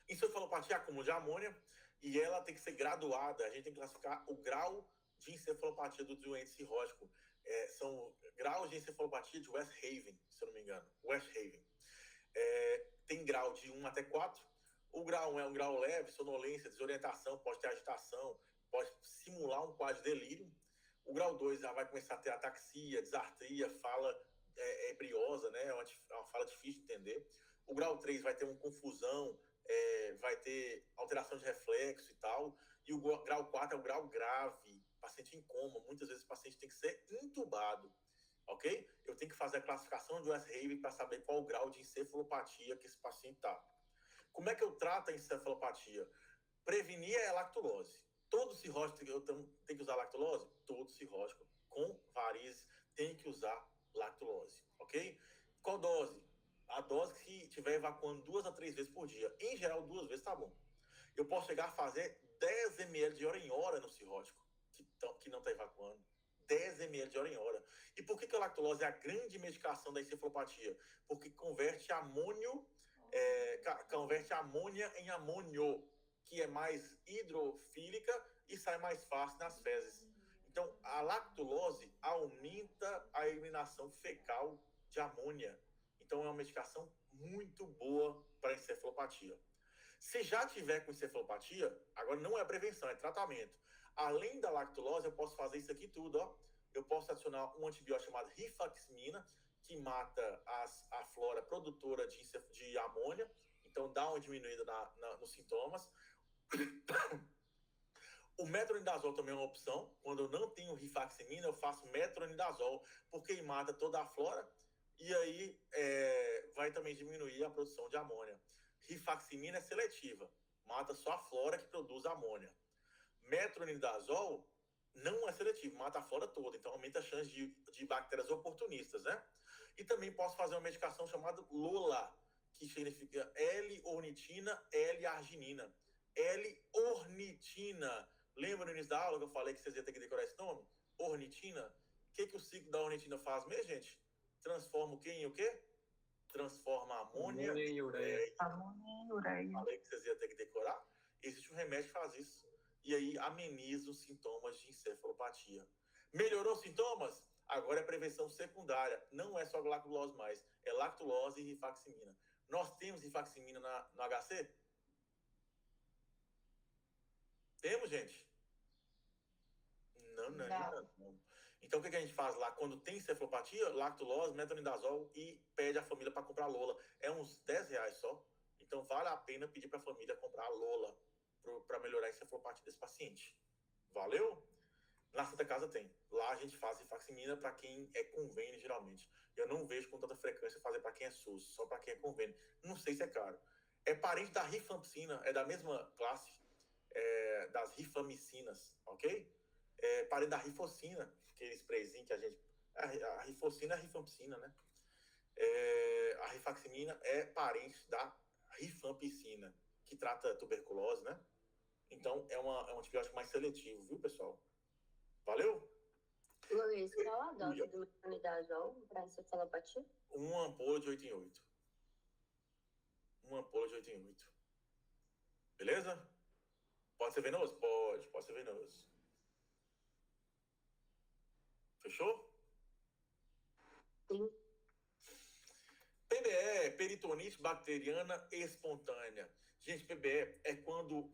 Encefalopatia é acúmulo de amônia, e ela tem que ser graduada. A gente tem que classificar o grau de encefalopatia do doente cirrótico. São graus de encefalopatia de West Haven, se eu não me engano. West Haven. Tem grau de 1 até 4. O grau 1 é um grau leve, sonolência, desorientação, pode ter agitação, pode simular um quadro de delírio. O grau 2 já vai começar a ter ataxia, disartria, fala ebriosa, né? É uma fala difícil de entender. O grau 3 vai ter uma confusão, vai ter alteração de reflexo e tal. E o grau 4 é o grau grave, paciente em coma. Muitas vezes o paciente tem que ser intubado, ok? Eu tenho que fazer a classificação de West Haven para saber qual o grau de encefalopatia que esse paciente está. Como é que eu trato a encefalopatia? Prevenir é a lactulose. Todo cirrótico tem que usar lactulose? Todo cirrótico com varizes tem que usar lactulose, ok? Qual dose? A dose que estiver evacuando 2 a 3 vezes por dia. Em geral, 2 vezes tá bom. Eu posso chegar a fazer 10 ml de hora em hora no cirrótico que não está evacuando. 10 ml de hora em hora. E por que a lactulose é a grande medicação da encefalopatia? Porque converte amônia em amônio, que é mais hidrofílica e sai mais fácil nas fezes. Então, a lactulose aumenta a eliminação fecal de amônia. Então, é uma medicação muito boa para encefalopatia. Se já tiver com encefalopatia, agora não é prevenção, é tratamento. Além da lactulose, eu posso fazer isso aqui tudo, ó. Eu posso adicionar um antibiótico chamado rifaximina, que mata a flora produtora de amônia. então dá uma diminuída nos sintomas. O metronidazol também é uma opção. Quando eu não tenho rifaximina, eu faço metronidazol, porque mata toda a flora e aí vai também diminuir a produção de amônia. Rifaximina é seletiva, mata só a flora que produz amônia. Metronidazol não é seletivo, mata a flora toda, então aumenta a chance de bactérias oportunistas, né? E também posso fazer uma medicação chamada LOLA, que significa L-ornitina, L-arginina. L-ornitina. Lembra no início da aula que eu falei que vocês iam ter que decorar esse nome? Ornitina. O que o ciclo da ornitina faz mesmo, gente? Transforma o quê em o quê? Transforma a amônia Em ureia. Amônia e ureia. Falei que vocês iam ter que decorar. Existe um remédio que faz isso. E aí ameniza os sintomas de encefalopatia. Melhorou os sintomas? Agora é prevenção secundária. Não é só lactulose mais. É lactulose e rifaximina. Nós temos rifaximina no HC? Temos, gente? Não. Então, o que a gente faz lá? Quando tem encefalopatia, lactulose, metronidazol e pede a família para comprar Lola. É uns R$10 só. Então, vale a pena pedir para a família comprar Lola para melhorar a encefalopatia desse paciente. Valeu? Na Santa Casa tem. Lá a gente faz rifaximina para quem é convênio, geralmente. Eu não vejo com tanta frequência fazer para quem é SUS, só para quem é convênio. Não sei se é caro. É parente da rifampicina, é da mesma classe das rifamicinas, ok? É parente da rifocina, aquele sprayzinho que a gente... A rifocina é a rifampicina, né? A rifaximina é parente da rifampicina, que trata tuberculose, né? Então, é um antibiótico mais seletivo, viu, pessoal? Valeu? Luiz, qual a dose do metronidazol para encefalopatia? Uma ampola de 8 em 8. Uma ampola de 8 em 8. Beleza? Pode ser venoso? Pode ser venoso. Fechou? Sim. PBE, peritonite bacteriana espontânea. Gente, PBE é quando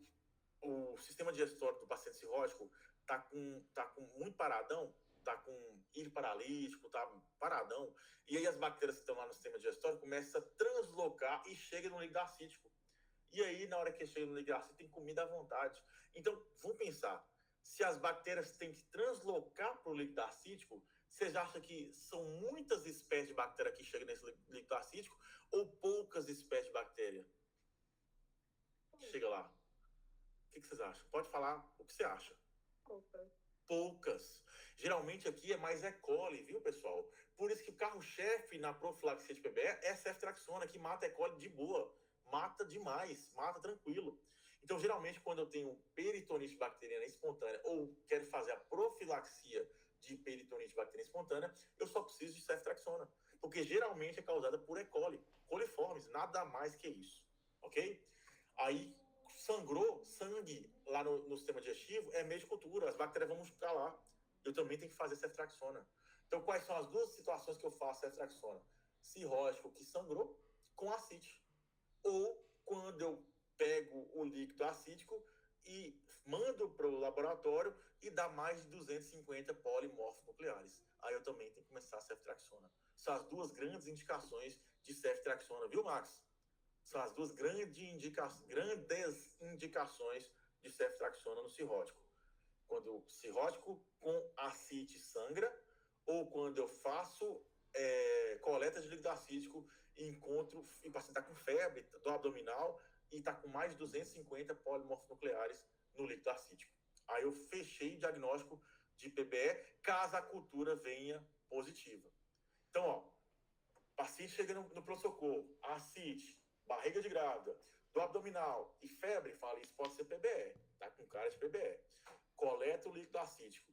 o sistema digestório do paciente cirrótico tá com muito paradão, tá com ilho paralítico, tá paradão, e aí as bactérias que estão lá no sistema digestório começam a translocar e chegam no líquido acítico. E aí, na hora que chega no líquido acítico, tem comida à vontade. Então, vamos pensar, se as bactérias têm que translocar para o líquido acítico, vocês acham que são muitas espécies de bactéria que chegam nesse líquido acítico ou poucas espécies de bactéria? Chega lá. O que vocês acham? Pode falar o que você acha. Poucas. Geralmente aqui é mais E. coli, viu, pessoal? Por isso que o carro-chefe na profilaxia de PBE é ceftriaxona, que mata E. coli de boa. Mata demais, mata tranquilo. Então, geralmente, quando eu tenho peritonite bacteriana espontânea ou quero fazer a profilaxia de peritonite bacteriana espontânea, eu só preciso de ceftriaxona, porque geralmente é causada por E. coli, coliformes, nada mais que isso, ok? Aí, sangrou sangue lá no sistema digestivo, é meio de cultura, as bactérias vão ficar lá. Eu também tenho que fazer ceftriaxona. Então, quais são as duas situações que eu faço ceftriaxona? Cirrótico que sangrou com ascite. Ou quando eu pego o líquido acítico e mando para o laboratório e dá mais de 250 polimorfos nucleares. Aí eu também tenho que começar a ceftriaxona. São as duas grandes indicações de ceftriaxona, viu, Max? São as duas grandes indicações de ceftriaxona no cirrótico. Quando o cirrótico com ascite sangra, ou quando eu faço coleta de líquido acítico e encontro, e o paciente está com febre do abdominal e está com mais de 250 polimorfos nucleares no líquido acítico. Aí eu fechei o diagnóstico de PBE, caso a cultura venha positiva. Então, ó, paciente chega no pronto-socorro, ascite, barriga de grávida, do abdominal e febre, fala, isso pode ser PBE, tá com cara de PBE. Coleta o líquido acítico.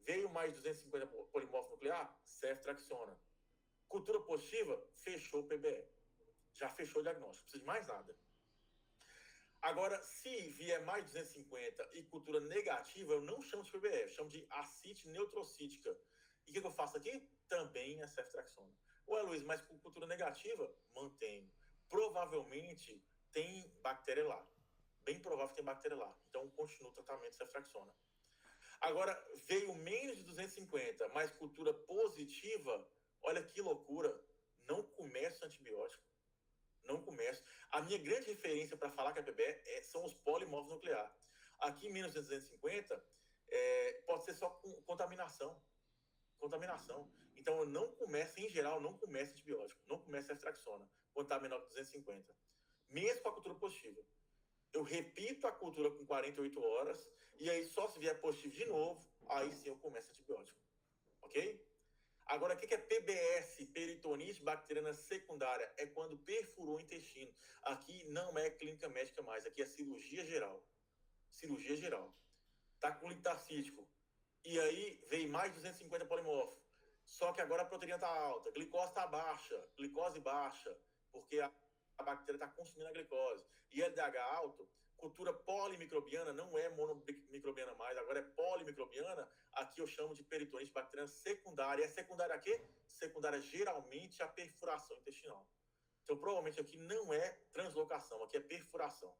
Veio mais 250 polimorfo nuclear, ceftriaxona. Cultura positiva, fechou o PBE. Já fechou o diagnóstico, não precisa de mais nada. Agora, se vier mais 250 e cultura negativa, eu não chamo de PBE, eu chamo de ascite neutrocítica. E o que eu faço aqui? Também é ceftriaxona. Ué, Luiz, mas com cultura negativa? Mantenho. Provavelmente tem bactéria lá. Bem provável que tem bactéria lá. Então, continua o tratamento de ceftriaxona. Agora, veio menos de 250, mas cultura positiva, olha que loucura. Não começa antibiótico. Não começo. A minha grande referência para falar que é PBE são os polimorfos nucleares. Aqui em menos de 250, pode ser só contaminação. Então, eu não começo, em geral, não começo antibiótico. Não começo ceftriaxona, quando está menor que 250. Mesmo com a cultura positiva. Eu repito a cultura com 48 horas, e aí só se vier positivo de novo, aí sim eu começo antibiótico. Ok? Agora, o que é PBS, peritonite bacteriana secundária? É quando perfurou o intestino. Aqui não é clínica médica mais, aqui é cirurgia geral. Cirurgia geral. Tá com líquido acítico. E aí veio mais 250 polimorfo. Só que agora a proteína está alta, a glicose está baixa, glicose baixa, porque a bactéria está consumindo a glicose. E LDH alto, cultura polimicrobiana, não é monomicrobiana mais, agora é polimicrobiana. Aqui eu chamo de peritonite bacteriana secundária. É secundária a quê? Secundária geralmente a perfuração intestinal. Então provavelmente aqui não é translocação, aqui é perfuração.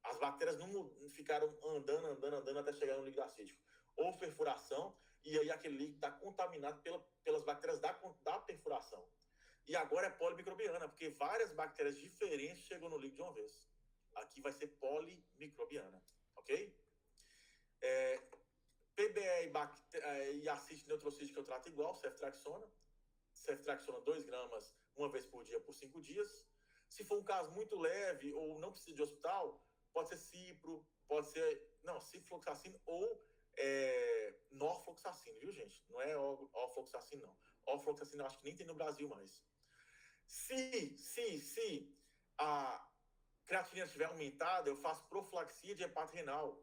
As bactérias não ficaram andando até chegar no líquido acítico. Ou perfuração, e aí aquele líquido está contaminado pelas bactérias da perfuração. E agora é polimicrobiana, porque várias bactérias diferentes chegam no líquido de uma vez. Aqui vai ser polimicrobiana, ok? PBE e acite neutrocítico eu trato igual, ceftriaxona. Ceftriaxona 2 gramas uma vez por dia por 5 dias. Se for um caso muito leve ou não precisa de hospital, pode ser cipro, pode ser... Não, ciprofloxacino ou norfloxacino, viu, gente? Não é ofloxacino, não. Ofloxacino eu acho que nem tem no Brasil mais. Se a creatinina estiver aumentada, eu faço profilaxia de hepato renal.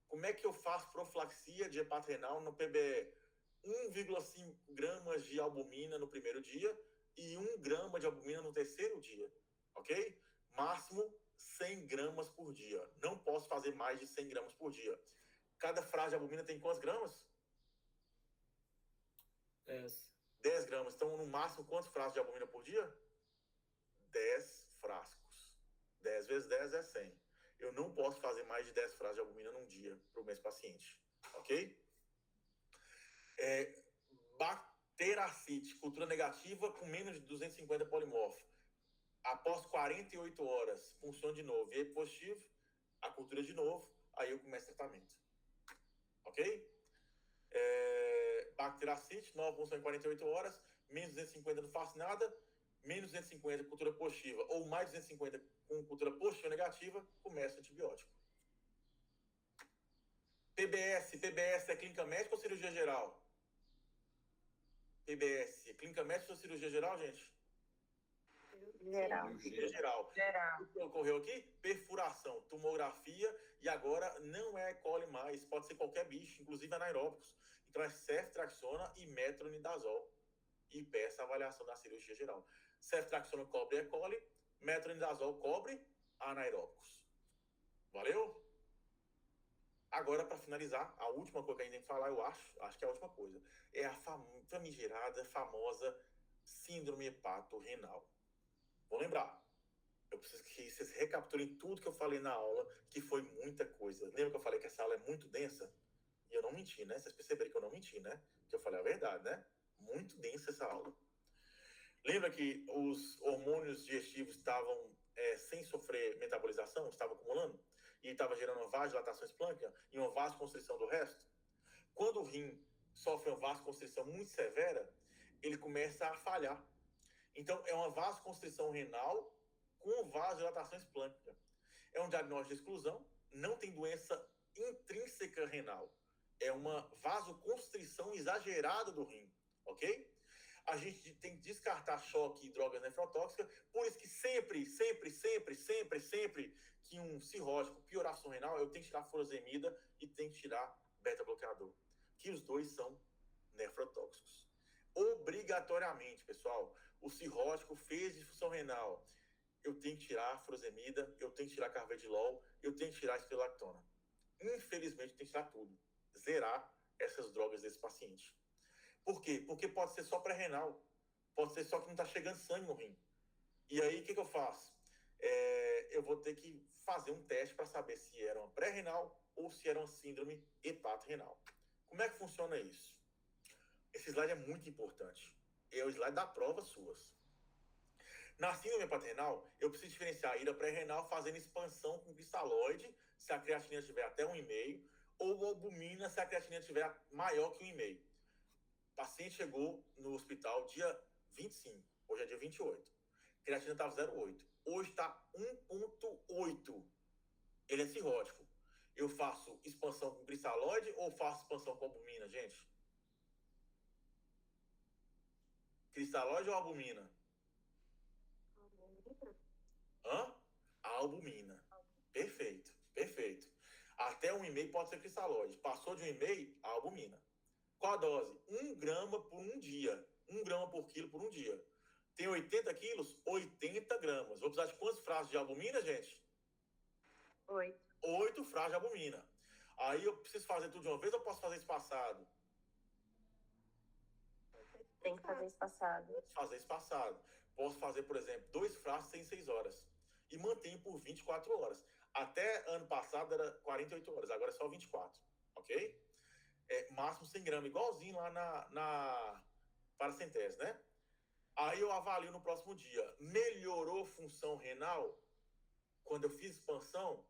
Como é que eu faço profilaxia de hepato renal no PBE? 1,5 gramas de albumina no primeiro dia e 1 grama de albumina no terceiro dia, ok? Máximo 100 gramas por dia. Não posso fazer mais de 100 gramas por dia. Cada frasco de albumina tem quantas gramas? 10 gramas. Então, no máximo, quantos frascos de albumina por dia? 10 frascos. 10 vezes 10 é 100. Eu não posso fazer mais de 10 frascos de albumina num dia para o mesmo paciente. Ok? Bacteracite, cultura negativa com menos de 250 polimorfo. Após 48 horas, funciona de novo. E aí, positivo, a cultura de novo, aí eu começo o tratamento. Ok? Bacteracite, nova função em 48 horas, menos 250 não faço nada, menos 250 cultura positiva ou mais 250 com cultura positiva negativa, começa antibiótico. PBS é clínica médica ou cirurgia geral? PBS, clínica médica ou cirurgia geral, gente? Geral. Cirurgia geral. Geral. O que ocorreu aqui? Perfuração, tomografia, e agora não é E. coli mais, pode ser qualquer bicho, inclusive anaeróbicos. Então é ceftriaxona e metronidazol. E peça a avaliação da cirurgia geral. Ceftriaxona cobre E. coli, metronidazol cobre anaeróbicos. Valeu? Agora, para finalizar, a última coisa que a gente tem que falar, eu acho que é a última coisa, é a famigerada, famosa síndrome hepato-renal. Vou lembrar. Eu preciso que vocês recapturem tudo que eu falei na aula, que foi muita coisa. Lembra que eu falei que essa aula é muito densa? E eu não menti, né? Vocês perceberam que eu não menti, né? Que eu falei a verdade, né? Muito densa essa aula. Lembra que os hormônios digestivos estavam sem sofrer metabolização? Estavam acumulando? E estava gerando uma vasodilatação esplâncnica e uma vasoconstrição do resto? Quando o rim sofre uma vasoconstrição muito severa, ele começa a falhar. Então, é uma vasoconstrição renal com vasodilatação esplâncnica. É um diagnóstico de exclusão, não tem doença intrínseca renal. É uma vasoconstrição exagerada do rim, ok? A gente tem que descartar choque e drogas nefrotóxicas, por isso que sempre que um cirrótico piorar a função renal, eu tenho que tirar furosemida e tenho que tirar beta-bloqueador, que os dois são nefrotóxicos. Obrigatoriamente, pessoal, o cirrótico fez disfunção renal, eu tenho que tirar a furosemida, eu tenho que tirar carvedilol, eu tenho que tirar a espirulactona. Infelizmente, tem que tirar tudo. Zerar essas drogas desse paciente. Por quê? Porque pode ser só pré-renal. Pode ser só que não está chegando sangue no rim. E aí, o que eu faço? Eu vou ter que fazer um teste para saber se era uma pré-renal ou se era uma síndrome hepato-renal. Como é que funciona isso? Esse slide é muito importante. É o slide da prova suas. Na síndrome hepatorenal, eu preciso diferenciar a ira pré-renal fazendo expansão com cristalóide, se a creatinina tiver até 1,5, ou albumina se a creatinina tiver maior que 1,5. O paciente chegou no hospital dia 25, hoje é dia 28. A creatina estava 0,8. Hoje está 1,8. Ele é cirrótico. Eu faço expansão com cristalóide ou faço expansão com albumina, gente? Cristalóide ou albumina? Hã? A albumina. Perfeito, perfeito. Até 1,5 pode ser cristalóide. Passou de 1,5, a albumina. Qual a dose? 1 grama por um dia. 1 grama por quilo por um dia. Tem 80 quilos? 80 gramas. Vou precisar de quantos frascos de albumina, gente? 8. 8 frascos de albumina. Aí eu preciso fazer tudo de uma vez ou posso fazer espaçado? Tem que fazer espaçado. Fazer espaçado. Posso fazer, por exemplo, 2 frascos em 6 horas. E mantenho por 24 horas. Até ano passado era 48 horas, agora é só 24. Ok? Máximo 100 gramas, igualzinho lá na paracentese, né? Aí eu avalio no próximo dia. Melhorou função renal? Quando eu fiz expansão,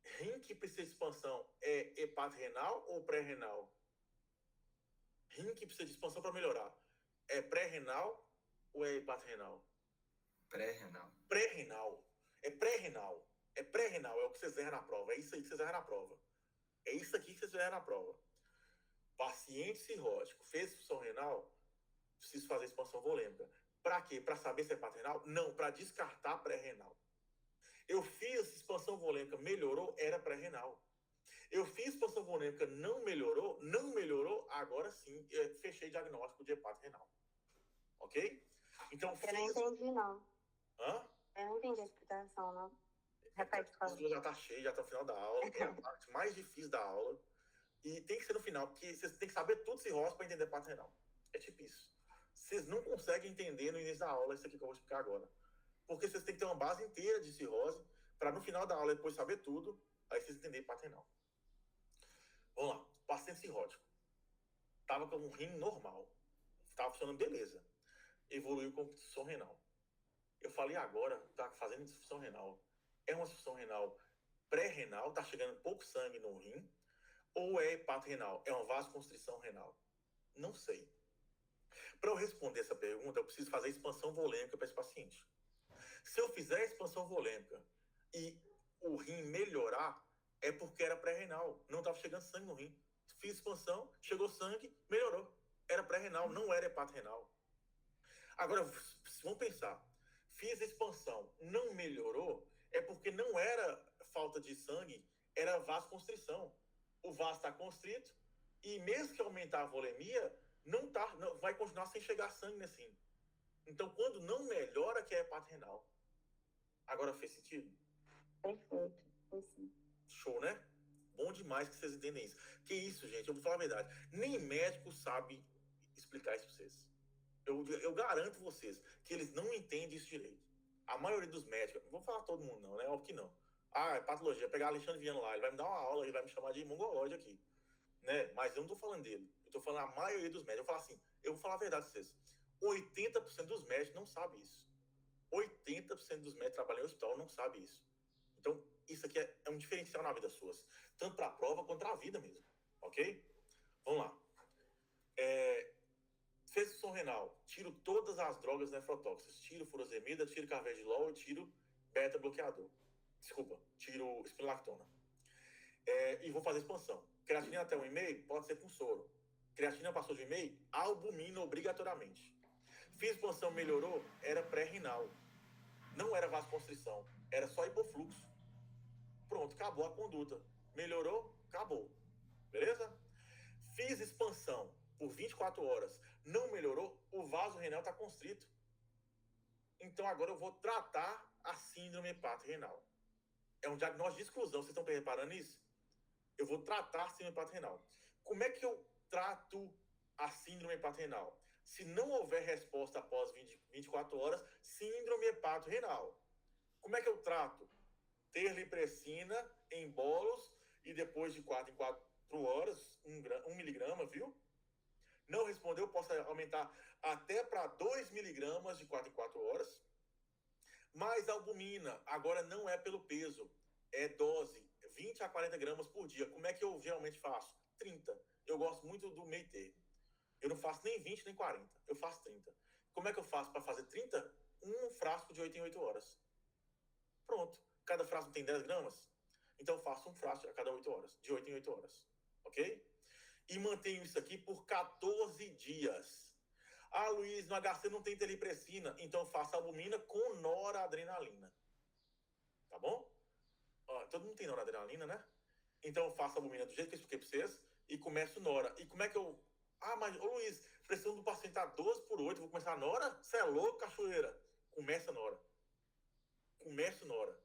rim que precisa de expansão é hepato-renal ou pré-renal? Rim que precisa de expansão para melhorar. É pré-renal ou é hepato-renal? Pré-renal. Pré-renal. É pré-renal. É pré-renal. É o que vocês erram na prova. É isso aí que vocês erram na prova. É isso aqui que vocês erram na prova. Paciente cirrótico fez função renal, preciso fazer expansão volêmica. Para quê? Para saber se é hepato-renal? Não, para descartar pré-renal. Eu fiz expansão volêmica, melhorou, era pré-renal. Eu fiz expansão volêmica, não melhorou, agora sim, fechei diagnóstico de hepato-renal. Ok? Então, Eu não entendi, não. Hã? Eu não entendi a explicação, não. Repete, por favor. Já tá cheio, já tá no final da aula. É a parte mais difícil da aula. E tem que ser no final, porque vocês têm que saber tudo cirrose para entender hepato renal. É tipo isso. Vocês não conseguem entender no início da aula isso aqui que eu vou explicar agora. Porque vocês têm que ter uma base inteira de cirrose para no final da aula depois saber tudo, aí vocês entenderem hepato renal. Vamos lá. Paciente cirrótico. Tava com um rim normal. Tava funcionando beleza. Evoluiu com insuficiência renal. Eu falei agora, tá fazendo insuficiência renal. É uma insuficiência renal pré-renal, tá chegando pouco sangue no rim, ou é hepato renal? É uma vasoconstrição renal? Não sei. Para eu responder essa pergunta, eu preciso fazer expansão volêmica para esse paciente. Se eu fizer a expansão volêmica e o rim melhorar, é porque era pré-renal. Não estava chegando sangue no rim. Fiz expansão, chegou sangue, melhorou. Era pré-renal, não era hepato renal. Agora, vamos pensar. Fiz a expansão, não melhorou, é porque não era falta de sangue, era vasoconstrição. O vaso está constrito e mesmo que aumentar a volemia, não vai continuar sem chegar sangue nesse rim. Então, quando não melhora, que é hepato renal. Agora, fez sentido? Perfeito. Sim. Show, né? Bom demais que vocês entendem isso. Que isso, gente, eu vou falar a verdade. Nem médico sabe explicar isso para vocês. Eu garanto vocês que eles não entendem isso direito. A maioria dos médicos, não vou falar todo mundo não, né? Óbvio que não. É patologia, pegar Alexandre Viana lá, ele vai me dar uma aula, ele vai me chamar de mongolóide aqui. Né? Mas eu não tô falando dele. Eu tô falando a maioria dos médicos. Eu falo assim, eu vou falar a verdade pra vocês. 80% dos médicos não sabem isso. 80% dos médicos que trabalham em hospital não sabem isso. Então, isso aqui é um diferencial na vida suas. Tanto para a prova quanto para a vida mesmo. Ok? Vamos lá. Fez função renal. Tiro todas as drogas nefrotóxicas. Tiro furosemida, tiro carvedilol, tiro beta-bloqueador. Desculpa, tiro espinolactona. E vou fazer expansão. Creatina até 1,5 pode ser com soro. Creatina passou de 1,5, albumina obrigatoriamente. Fiz expansão, melhorou, era pré-renal. Não era vasoconstrição, era só hipofluxo. Pronto, acabou a conduta. Melhorou, acabou. Beleza? Fiz expansão por 24 horas, não melhorou, o vaso renal está constrito. Então agora eu vou tratar a síndrome hepato-renal. É um diagnóstico de exclusão, vocês estão reparando isso? Eu vou tratar a síndrome hepato-renal. Como é que eu trato a síndrome hepato-renal? Se não houver resposta após 24 horas, síndrome hepato-renal. Como é que eu trato? Terlipressina em bolos e depois de 4 em 4 horas, 1 miligrama, viu? Não respondeu, posso aumentar até para 2 miligramas de 4 em 4 horas. Mas a albumina, agora não é pelo peso, é dose, 20 a 40 gramas por dia. Como é que eu geralmente faço? 30. Eu gosto muito do meio termo. Eu não faço nem 20 nem 40, eu faço 30. Como é que eu faço para fazer 30? Um frasco de 8 em 8 horas. Pronto. Cada frasco tem 10 gramas? Então eu faço um frasco a cada 8 horas, de 8 em 8 horas. Ok? E mantenho isso aqui por 14 dias. Ah, Luiz, no HC não tem teripressina, então eu faço albumina com noradrenalina. Tá bom? Ó, todo mundo tem noradrenalina, né? Então eu faço albumina do jeito que eu expliquei para vocês e começo nora. E como é que eu... Ah, mas, ô Luiz, pressão do paciente tá 12/8, vou começar nora? Você é louco, cachoeira? Começa nora. Começo nora.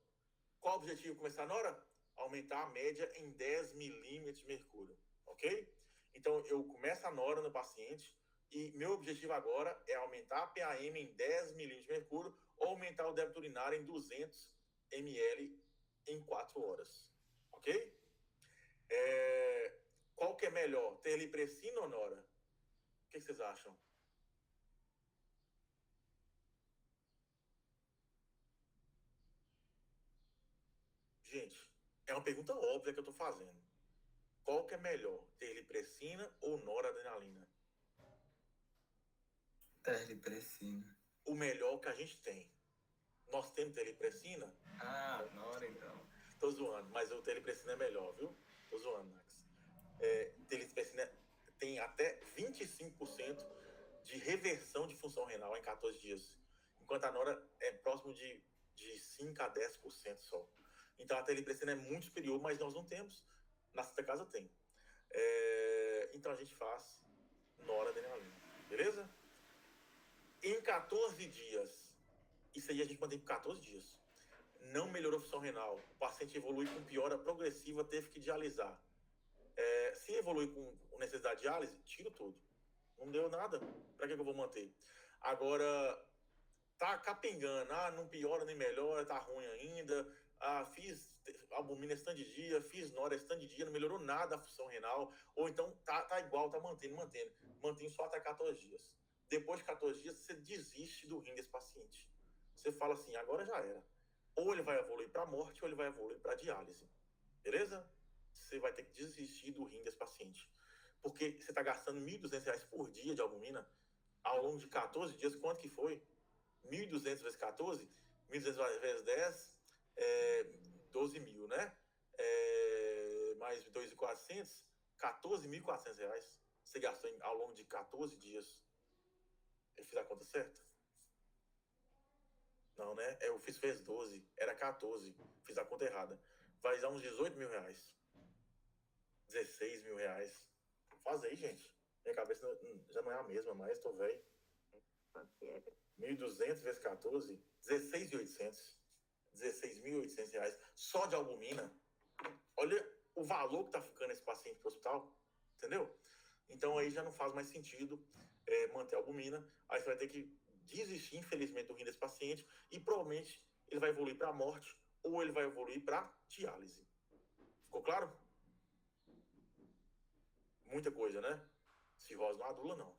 Qual o objetivo de começar nora? Aumentar a média em 10 milímetros de mercúrio, ok? Então eu começo a nora no paciente e meu objetivo agora é aumentar a PAM em 10 milímetros de mercúrio ou aumentar o débito urinário em 200 ml em 4 horas, ok? Qual que é melhor, teripressina ou nora? O que vocês acham? Gente, é uma pergunta óbvia que eu tô fazendo. Qual que é melhor, teripressina ou noradrenalina? Teripressina. O melhor que a gente tem. Nós temos teripressina? Ah, nora então. Tô zoando, mas o teripressina é melhor, viu? Tô zoando, Max. Teripressina tem até 25% de reversão de função renal em 14 dias. Enquanto a nora é próximo de 5 a 10% só. Então a teripressina é muito superior, mas nós não temos. Na Santa Casa tem. Então a gente faz noradrenalina. Beleza? Em 14 dias, isso aí a gente mantém por 14 dias. Não melhorou a função renal. O paciente evolui com piora progressiva, teve que dialisar. Se evolui com necessidade de diálise, tiro tudo. Não deu nada. Para que eu vou manter? Agora, tá capengando. Ah, não piora nem melhora, tá ruim ainda. Ah, fiz albumina esse tanto de dia, fiz nora esse tanto de dia, não melhorou nada a função renal. Ou então tá igual, tá mantendo. Mantém só até 14 dias. Depois de 14 dias, você desiste do rim desse paciente. Você fala assim, agora já era. Ou ele vai evoluir para morte, ou ele vai evoluir para diálise. Beleza? Você vai ter que desistir do rim desse paciente. Porque você está gastando R$ 1.200 por dia de albumina ao longo de 14 dias. Quanto que foi? 1.200 vezes 14? 1.200 vezes 10? 12 mil, né? Mais 2.400? R$ 14.400. Você gastou ao longo de 14 dias. Eu fiz a conta certa? Não, né? Eu fiz 12. Era 14. Fiz a conta errada. Vai dar uns 18 mil reais. 16 mil reais. Faz aí, gente. Minha cabeça já não é a mesma, mas tô velho. 1.200 vezes 14, 16.800. 16.800 reais só de albumina. Olha o valor que tá ficando esse paciente pro hospital. Entendeu? Então aí já não faz mais sentido manter a albumina. Aí você vai ter que desistir, infelizmente, do rim desse paciente e provavelmente ele vai evoluir para a morte ou ele vai evoluir para diálise. Ficou claro? Muita coisa, né? Cirrose não adula, não.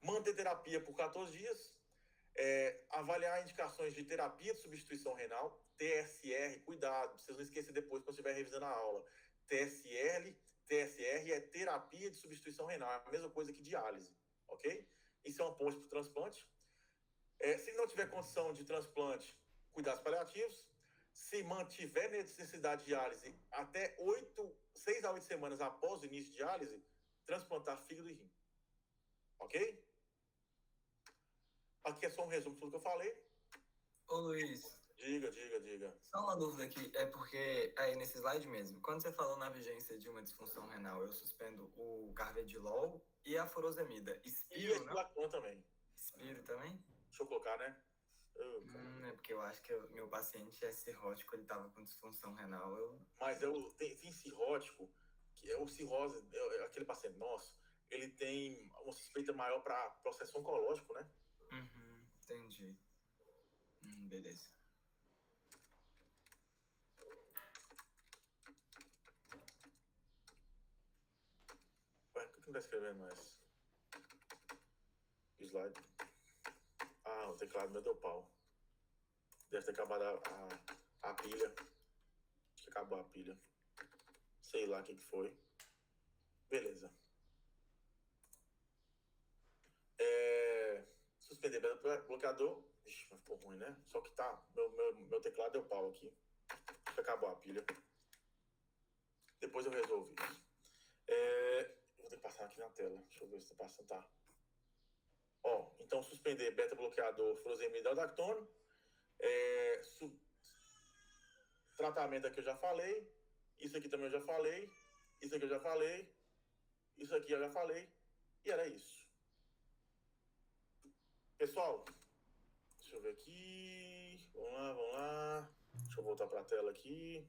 Manter terapia por 14 dias. Avaliar indicações de terapia de substituição renal. TSR, cuidado, vocês não esqueçam depois quando estiver revisando a aula. TSR é terapia de substituição renal. É a mesma coisa que diálise, ok? Isso é uma ponte para o transplante. Se não tiver condição de transplante, cuidados paliativos. Se mantiver necessidade de diálise até 6 a 8 semanas após o início de diálise, transplantar fígado e rim. Ok? Aqui é só um resumo de tudo que eu falei. Ô Luiz, Diga. só uma dúvida aqui, é porque aí nesse slide mesmo, quando você falou na vigência de uma disfunção renal, eu suspendo o carvedilol e a furosemida. E Spiro, esse não? Lacton também. Spiro também? Deixa eu colocar, né? É porque eu acho que meu paciente é cirrótico, ele tava com disfunção renal, Mas tem cirrótico, que é o cirrose, aquele paciente nosso, ele tem uma suspeita maior para processo oncológico, né? Entendi. Beleza. Ué, por que não tá escrevendo mais? Slide. Ah, o teclado meu deu pau. Deve ter acabado a pilha. Acho que acabou a pilha. Sei lá o que foi. Beleza. Suspender bloqueador. Ixi, mas ficou ruim, né? Só que tá. Meu teclado deu pau aqui. Acho que acabou a pilha. Depois eu resolvo isso. Vou ter que passar aqui na tela. Deixa eu ver se tá passando. Tá. Ó, então suspender beta bloqueador furosemida e aldactona. Tratamento aqui eu já falei. Isso aqui também eu já falei. Isso aqui eu já falei. Isso aqui eu já falei. E era isso. Pessoal, deixa eu ver aqui. Vamos lá. Deixa eu voltar para a tela aqui.